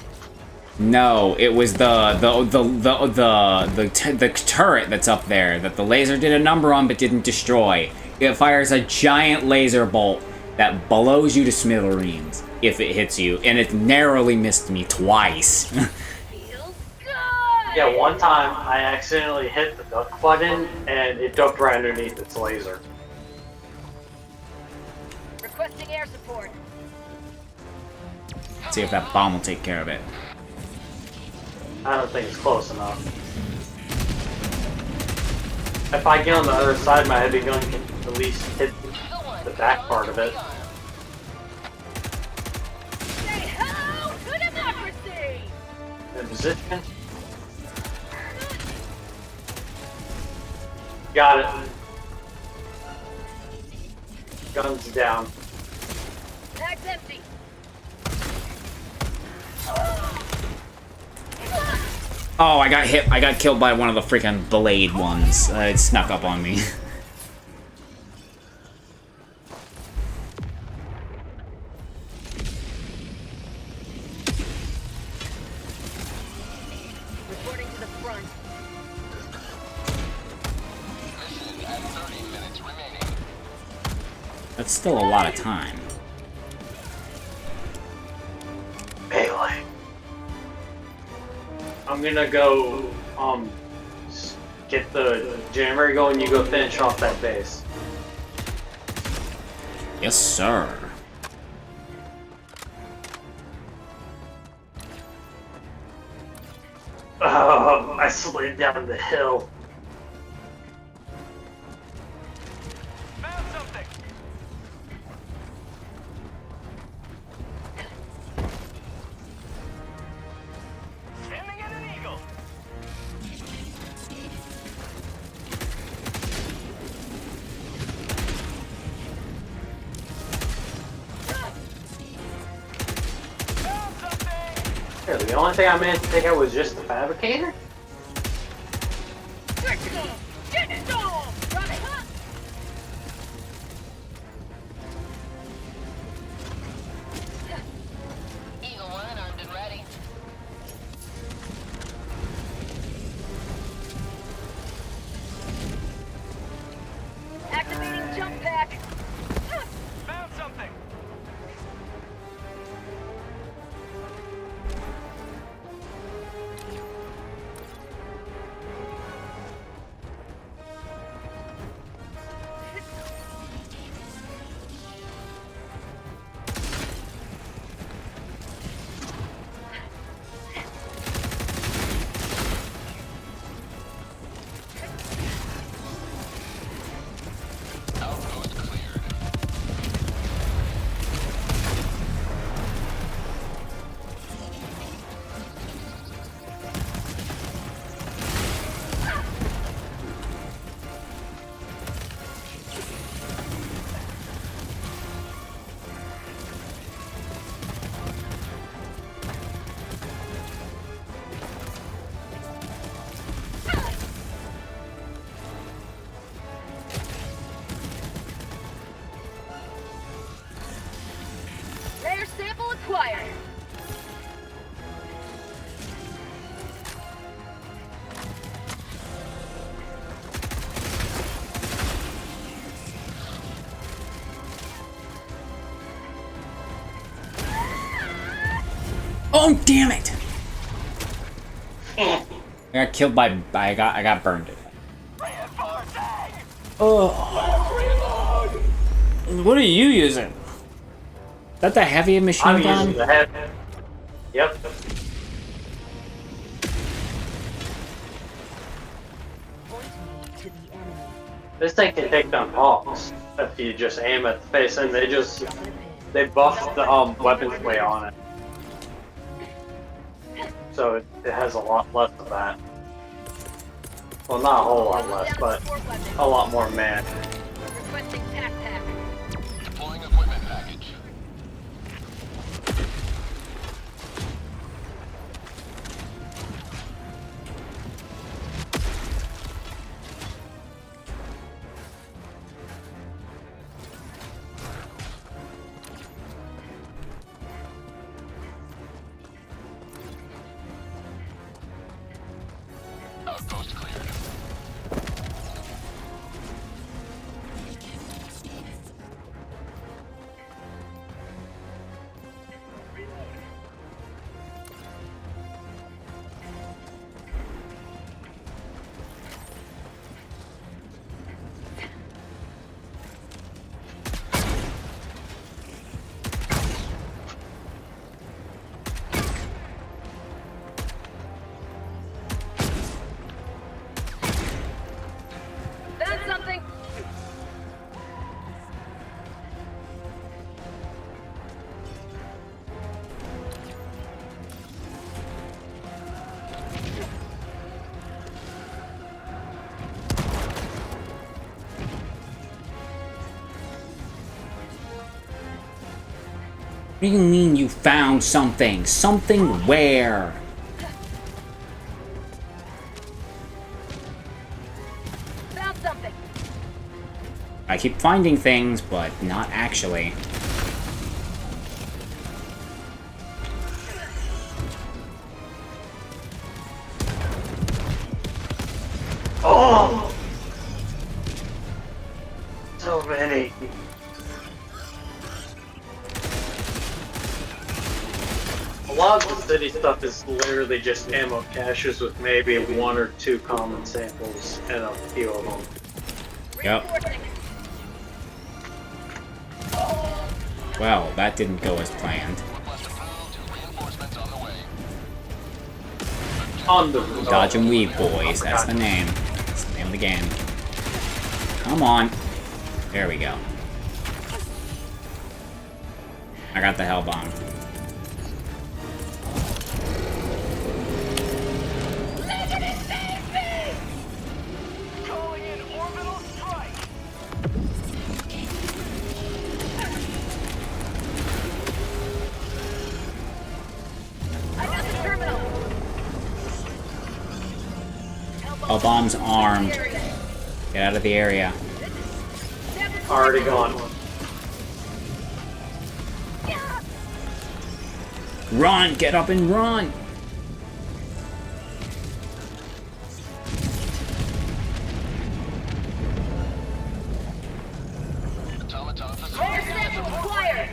No, it was the turret that's up there that the laser did a number on but didn't destroy. It fires a giant laser bolt that blows you to smithereens if it hits you, and it narrowly missed me twice. Feels good. Yeah, one time I accidentally hit the duck button and it ducked right underneath its laser. Requesting air support. See if that bomb will take care of it. I don't think it's close enough. If I get on the other side, my heavy gun can at least hit the back part of it. Say hello to democracy. In position. Got it. Guns down. Mag's empty. Oh, I got hit. I got killed by one of the freaking blade ones. It snuck up on me. Reporting to the front. Mission at 30 minutes remaining. That's still a lot of time. Melee. I'm gonna go, get the jammer going, you go finish off that base. Yes, sir. I slid down the hill. Found something. Sending enemy Really, the only thing I managed to take out was just the fabricator? Get some! Get some! Run it up! Eagle 1 armed and ready. Activating jump pack. Found something. Outpost cleared. Rare sample acquired. Oh damn it! I got killed by. I got burned. Oh. What are you using? Is that the heavy machine I'm gun? using the head. Yep. This thing can take down hawks if you just aim at the face, and they buffed the weapons way on it, so it has a lot less of that. Well, not a whole lot less, but a lot more man. Requesting tac pack. Deploying equipment package. Outpost cleared. Found something. What do you mean you found something? Something where? Found something. I keep finding things, but not actually. Oh! So many. A lot of the city stuff is literally just ammo caches with maybe 1 or 2 common samples and a few of them. Yep. Reinforcing. Well, that didn't go as planned. Request approved. Reinforcements on the way. On the roof. Dodge and weave, boys. That's the name. That's the name of the game. Come on. There we go. I got the hell bomb. Calling in orbital strike. I got the All bombs armed. Get out of the area. Already gone. Run! Get up and run! Automaton facility. Air sample acquired.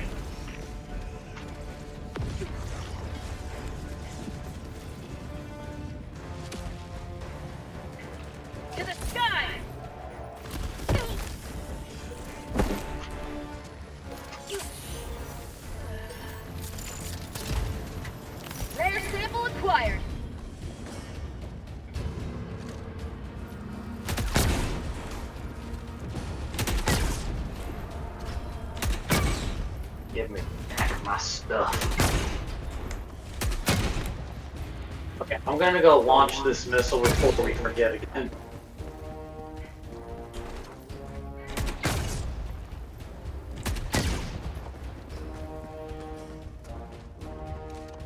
To the sky. Rare sample acquired. Give me back my stuff. Okay, I'm gonna go launch this missile before we forget again.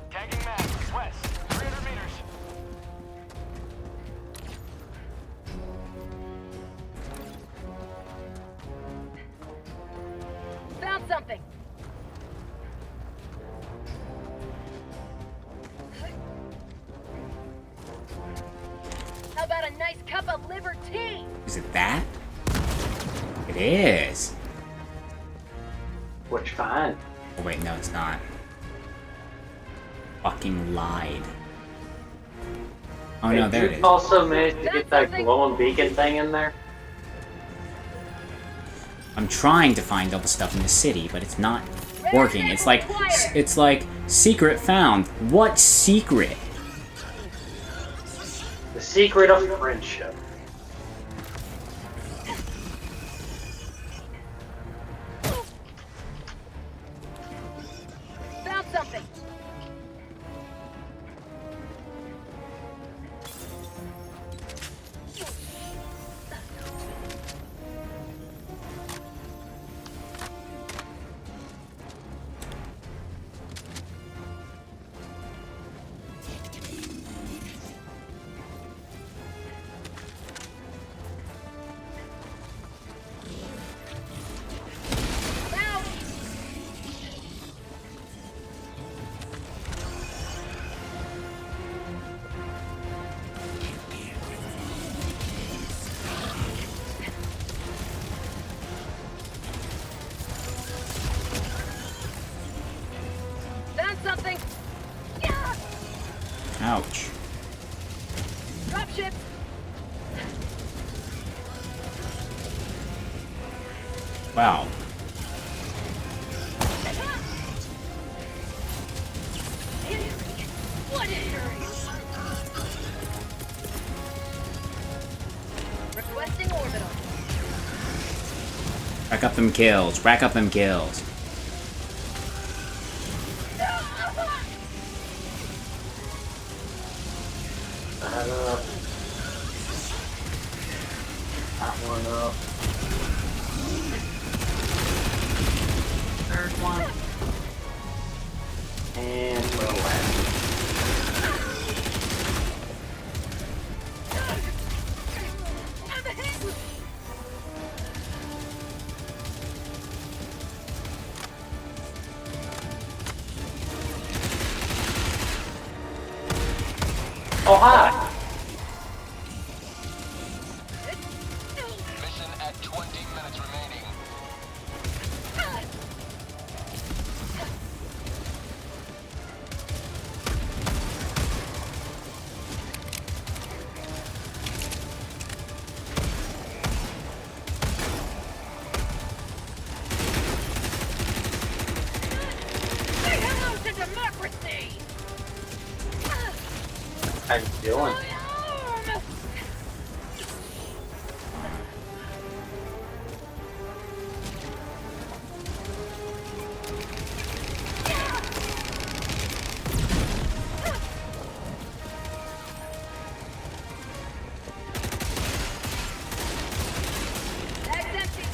Tagging map. West. 300 meters. Found something. How about a nice cup of liver tea? Is it that? It is. Which kind? Oh wait, no, it's not. Fucking lied. Oh no, there it Did is. you also manage to get that glowing beacon thing in there? I'm trying to find all the stuff in the city, but it's not working. It's like secret found. What secret? The secret of friendship. Found something. Found something. Yeah. Ouch. Dropship. Wow. What injury? Requesting orbital. Rack up them kills. Rack up them kills. That one up. Third one. And we're left. Oh, hi! Mission at 20 minutes remaining. Say hello to democracy! How you doing? My arm! That's empty.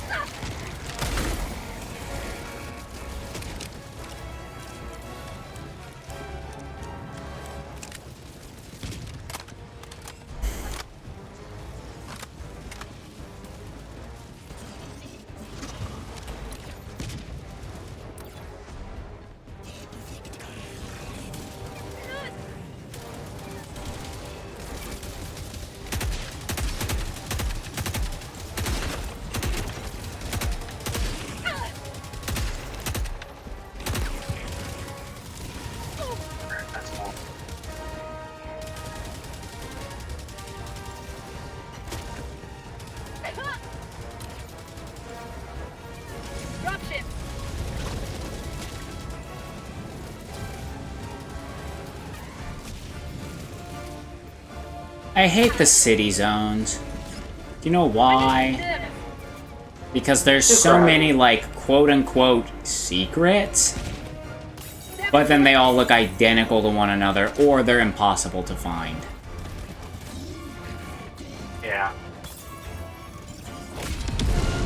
I hate the city zones. Do you know why? Because there's so many, like, quote-unquote secrets, but then they all look identical to one another, or they're impossible to find. Yeah.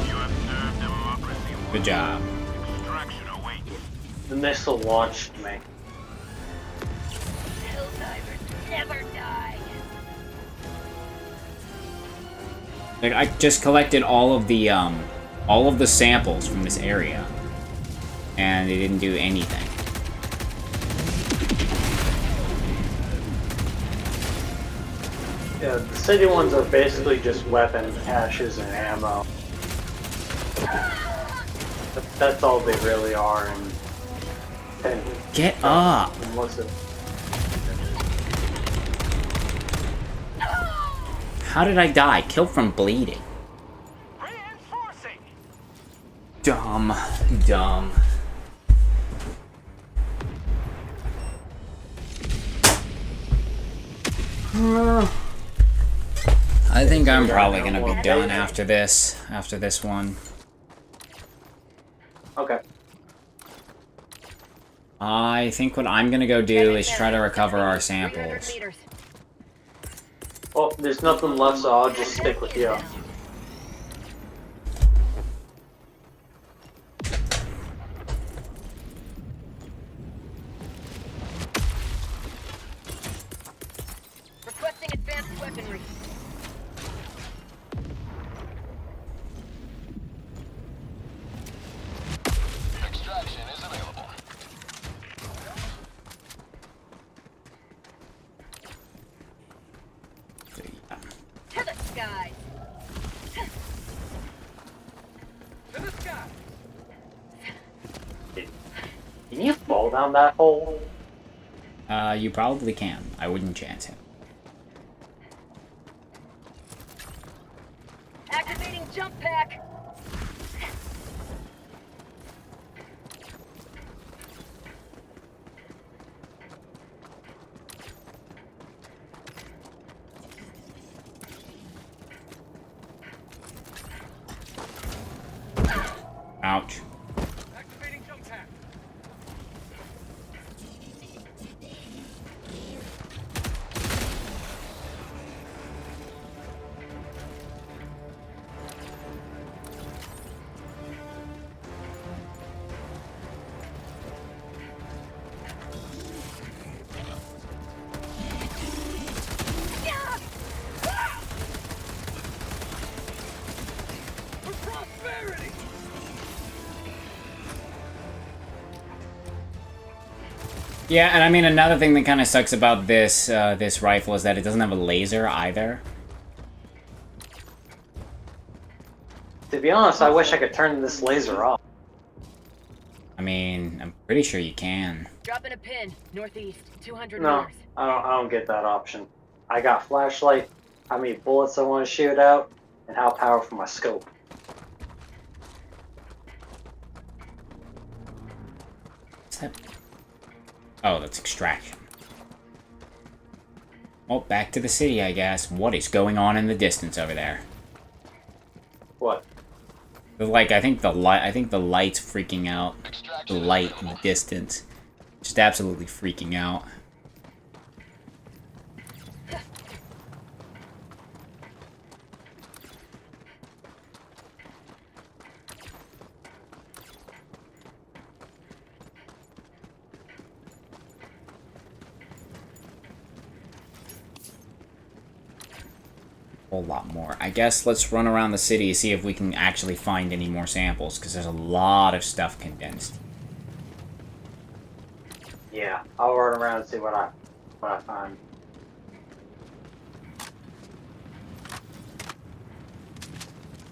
You have served democracy. Good job. Extraction awaits. The missile launched me. Helldivers never die. Like, I just collected all of the samples from this area, and it didn't do anything. Yeah, the city ones are basically just weapon caches and ammo. That's all they really are. And Get up! what's it? How did I die? Killed from bleeding. Reinforcing. Dumb. Dumb. I think I'm probably gonna be done after this one. Okay. I think what I'm gonna go do is try to recover our 300 samples. meters. Well, there's nothing left, so I'll just stick with you. Requesting advanced weaponry. Extraction is available. To the skies. To the sky. Can you fall down that hole? You probably can. I wouldn't chance it. Activating jump pack. Ouch. Activating jump pack. For prosperity. Yeah, and I mean another thing that kind of sucks about this this rifle is that it doesn't have a laser either. To be honest, I wish I could turn this laser off. I mean, I'm pretty sure you can. Dropping a pin. Northeast. 200 No, meters. I don't get that option. I got flashlight, how many bullets I want to shoot out, and how powerful my scope. What's that? Oh, that's extraction. Well, back to the city, I guess. What is going on in the distance over there? What? Like, I think the light's freaking out. The light in the distance. Just absolutely freaking out. Whole lot more. I guess let's run around the city, see if we can actually find any more samples, because there's a lot of stuff condensed. Yeah, I'll run around and see what I find.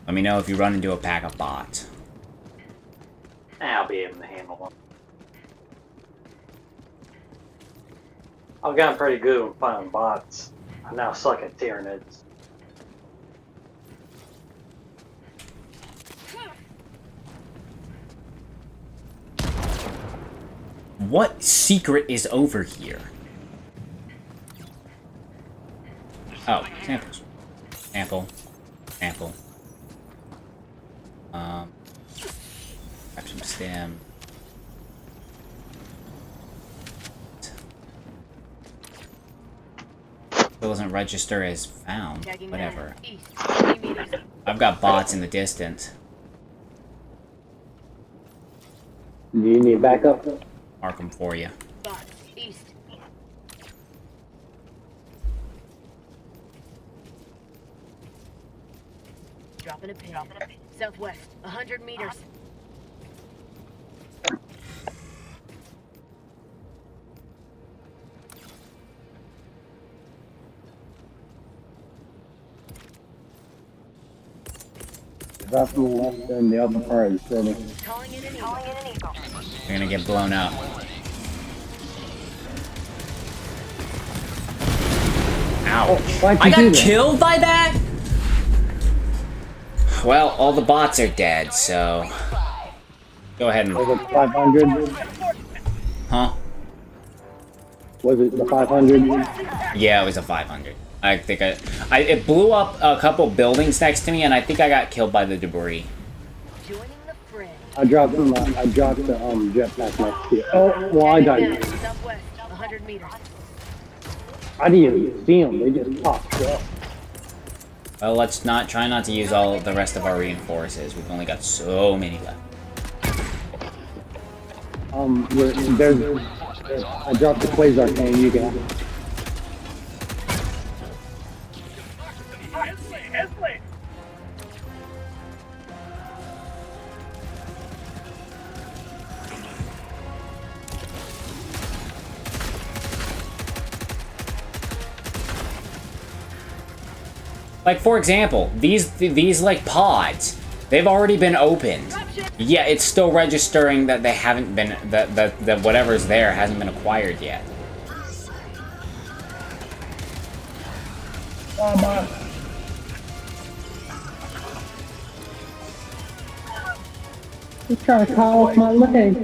Let me know if you run into a pack of bots. I'll be able to handle them. I've gotten pretty good with finding bots. I now suck at Tyranids. What secret is over here? The Oh, samples. Sample. Sample. Grab some stem. It doesn't register as found. Whatever. I've got bots in the distance. Do you need backup? Mark them for you. Bots, east. Dropping a pin. Southwest, 100 meters. Drop from the left in the upper part of the city. Calling in an eagle. You're gonna get blown up. Ouch. Why'd you I do got that? killed by that? Well, all the bots are dead, so... Go ahead and... Was it 500? Huh? Was it the 500? Yeah, it was a 500. I think it blew up a couple buildings next to me, and I think I got killed by the debris. Joining the fray. I dropped the jetpack next to you. Oh, well, I died. Southwest, 100 meters. I didn't even see them. They just popped up. Well, let's try not to use all the rest of our reinforces. We've only got so many left. I dropped the quasar cannon. You can. Headley! Like, for example, these like pods, they've already been opened. Yeah, it's still registering that they haven't been, that whatever's there hasn't been acquired yet. He's trying to call off my leg.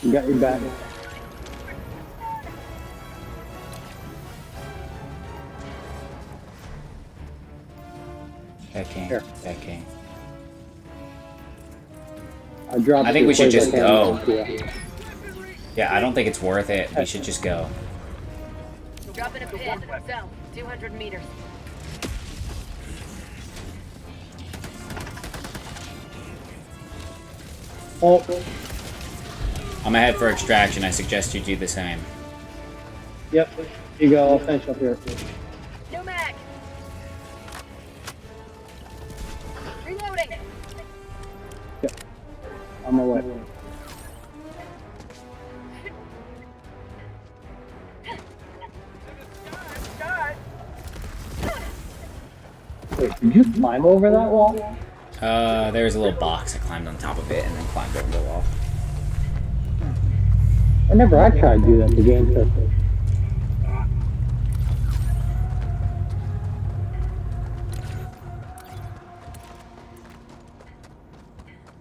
You got your back. Checking. I dropped. I think we should just go. Yeah. Yeah, I don't think it's worth it. We should just go. Dropping a pin. South, 200 meters. Oh, I'm gonna head for extraction. I suggest you do the same. yep. You go. I'll finish up here. No mag. Reloading. Yep. On my way. Wait, did you climb over that wall? There's a little box. I climbed on top of it and then climbed over the wall. Whenever I tried to do that, the game says it.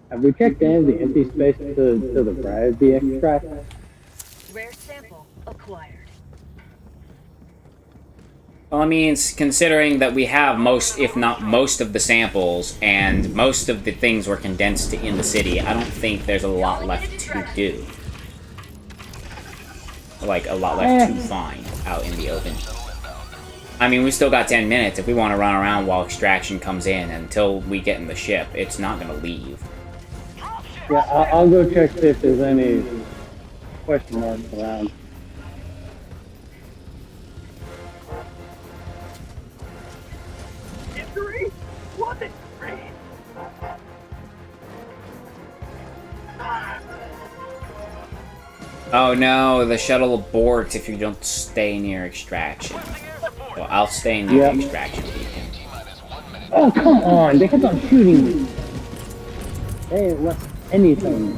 Have we checked any of the empty space to the right of the extract? Rare sample acquired. Well, I mean, considering that we have most, if not most of the samples, and most of the things were condensed in the city, I don't think there's a lot left to do. Like, a lot left to find out in the open. I mean, we still got 10 minutes. If we want to run around while extraction comes in until we get in the ship, it's not going to leave. Yeah, I'll go check if there's any question marks around. Injury? What? Oh no, the shuttle aborts if you don't stay near extraction. Well, I'll stay near the extraction beacon. Oh, come on! They kept on shooting me. They ain't left anything.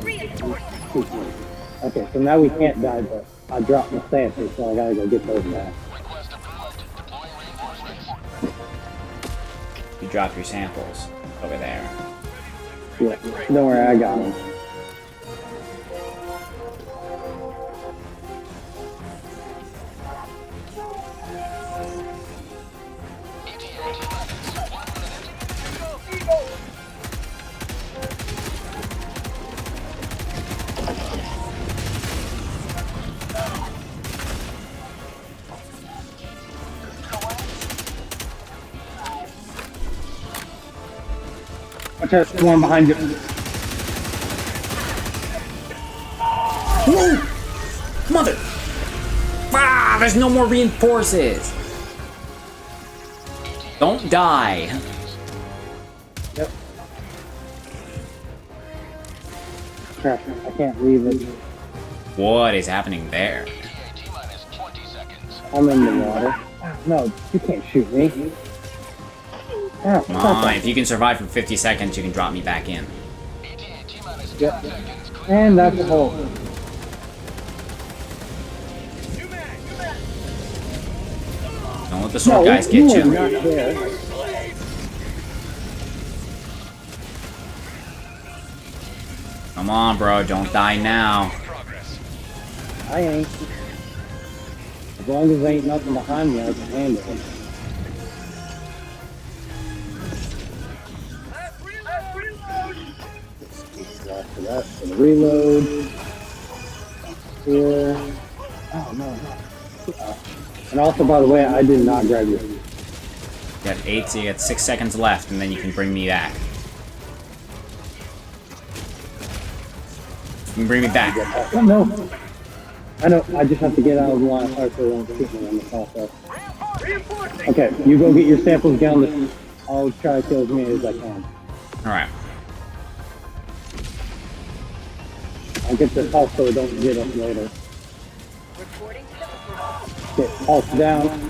Okay, so now we can't die, but I dropped my samples, so I gotta go get those back. Request approved. Deploying reinforcements. You drop your samples over there. Yeah, don't worry, I got them. Watch out, there's one behind you. Whoa! Mother! Ah, there's no more reinforces! Don't die! Yep. Crap, I can't leave it. What is happening there? T-minus 20 seconds. I'm in the water. No, you can't shoot me. Ah, Come on, if you can survive for 50 seconds, you can drop me back in. T-minus 10 Yep. seconds. And that's a hole. Don't let the sword guys get you. you. Are not there. Come on, bro, don't die now. I ain't. As long as there ain't nothing behind me, I can handle it. After that, for the reload. Here. Oh, no. And also, by the way, I did not grab you. You got 8, so you got 6 seconds left, and then you can bring me back. You can bring me back. Oh, no. I know, I just have to get out of the line of fire so they don't shoot me on the process. Okay, you go get your samples down the... I'll try to kill as many as I can. Alright. I'll get this pulse so it don't get us later. Okay, pulse down.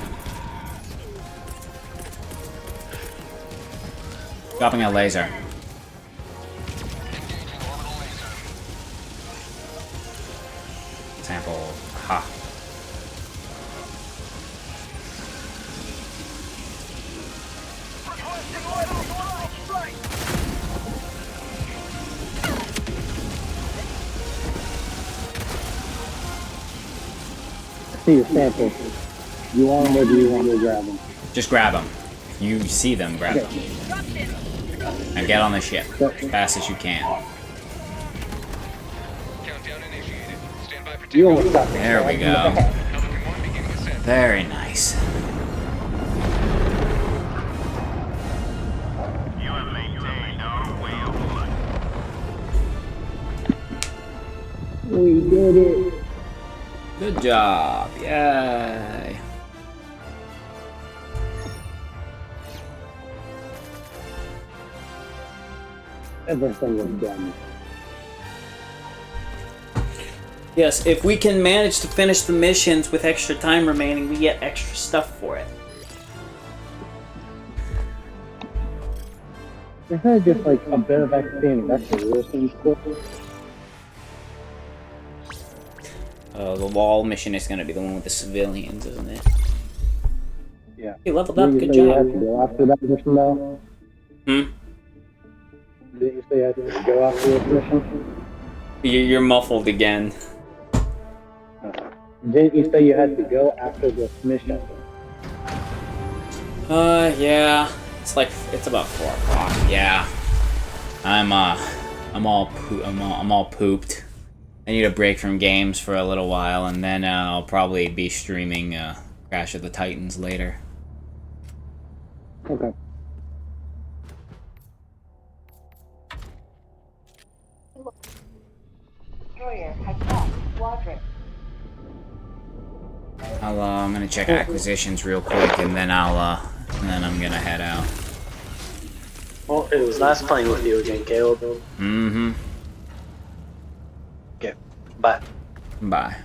Dropping a laser. Sample. Ha. I see your samples. You want them or do you want me to grab them? Just grab them. You see them, grab them. And get on the ship as fast as you can. Countdown initiated. Stand by for You almost got me. There we go. Pelican 1 beginning ascent. Very nice. You have maintained our way of life. We did it. Good job. Yay. Everything was done. Yes, if we can manage to finish the missions with extra time remaining, we get extra stuff for it. Isn't that just like a bit of XP and that's the worst thing for? The wall mission is going to be the one with the civilians, isn't it? Yeah. You leveled up, good You job. had to go after that mission though? Hmm? Didn't you say you had to go after this mission? You're muffled again. Didn't you say you had to go after this mission? Yeah. It's about 4 o'clock. Yeah. I'm all pooped. I need a break from games for a little while, and then I'll probably be streaming Crash of the Titans later. Okay. Destroyer has left squadron. I'm gonna check acquisitions real quick, and then I'm gonna head out. Well, it was nice playing with you again, Caleb. Mm-hmm. Okay, bye. Bye.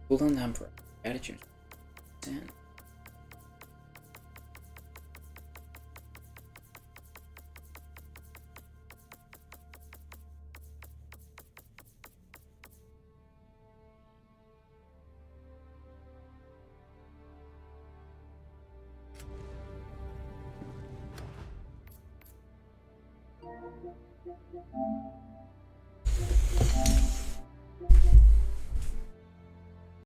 Cooldown time for attitude.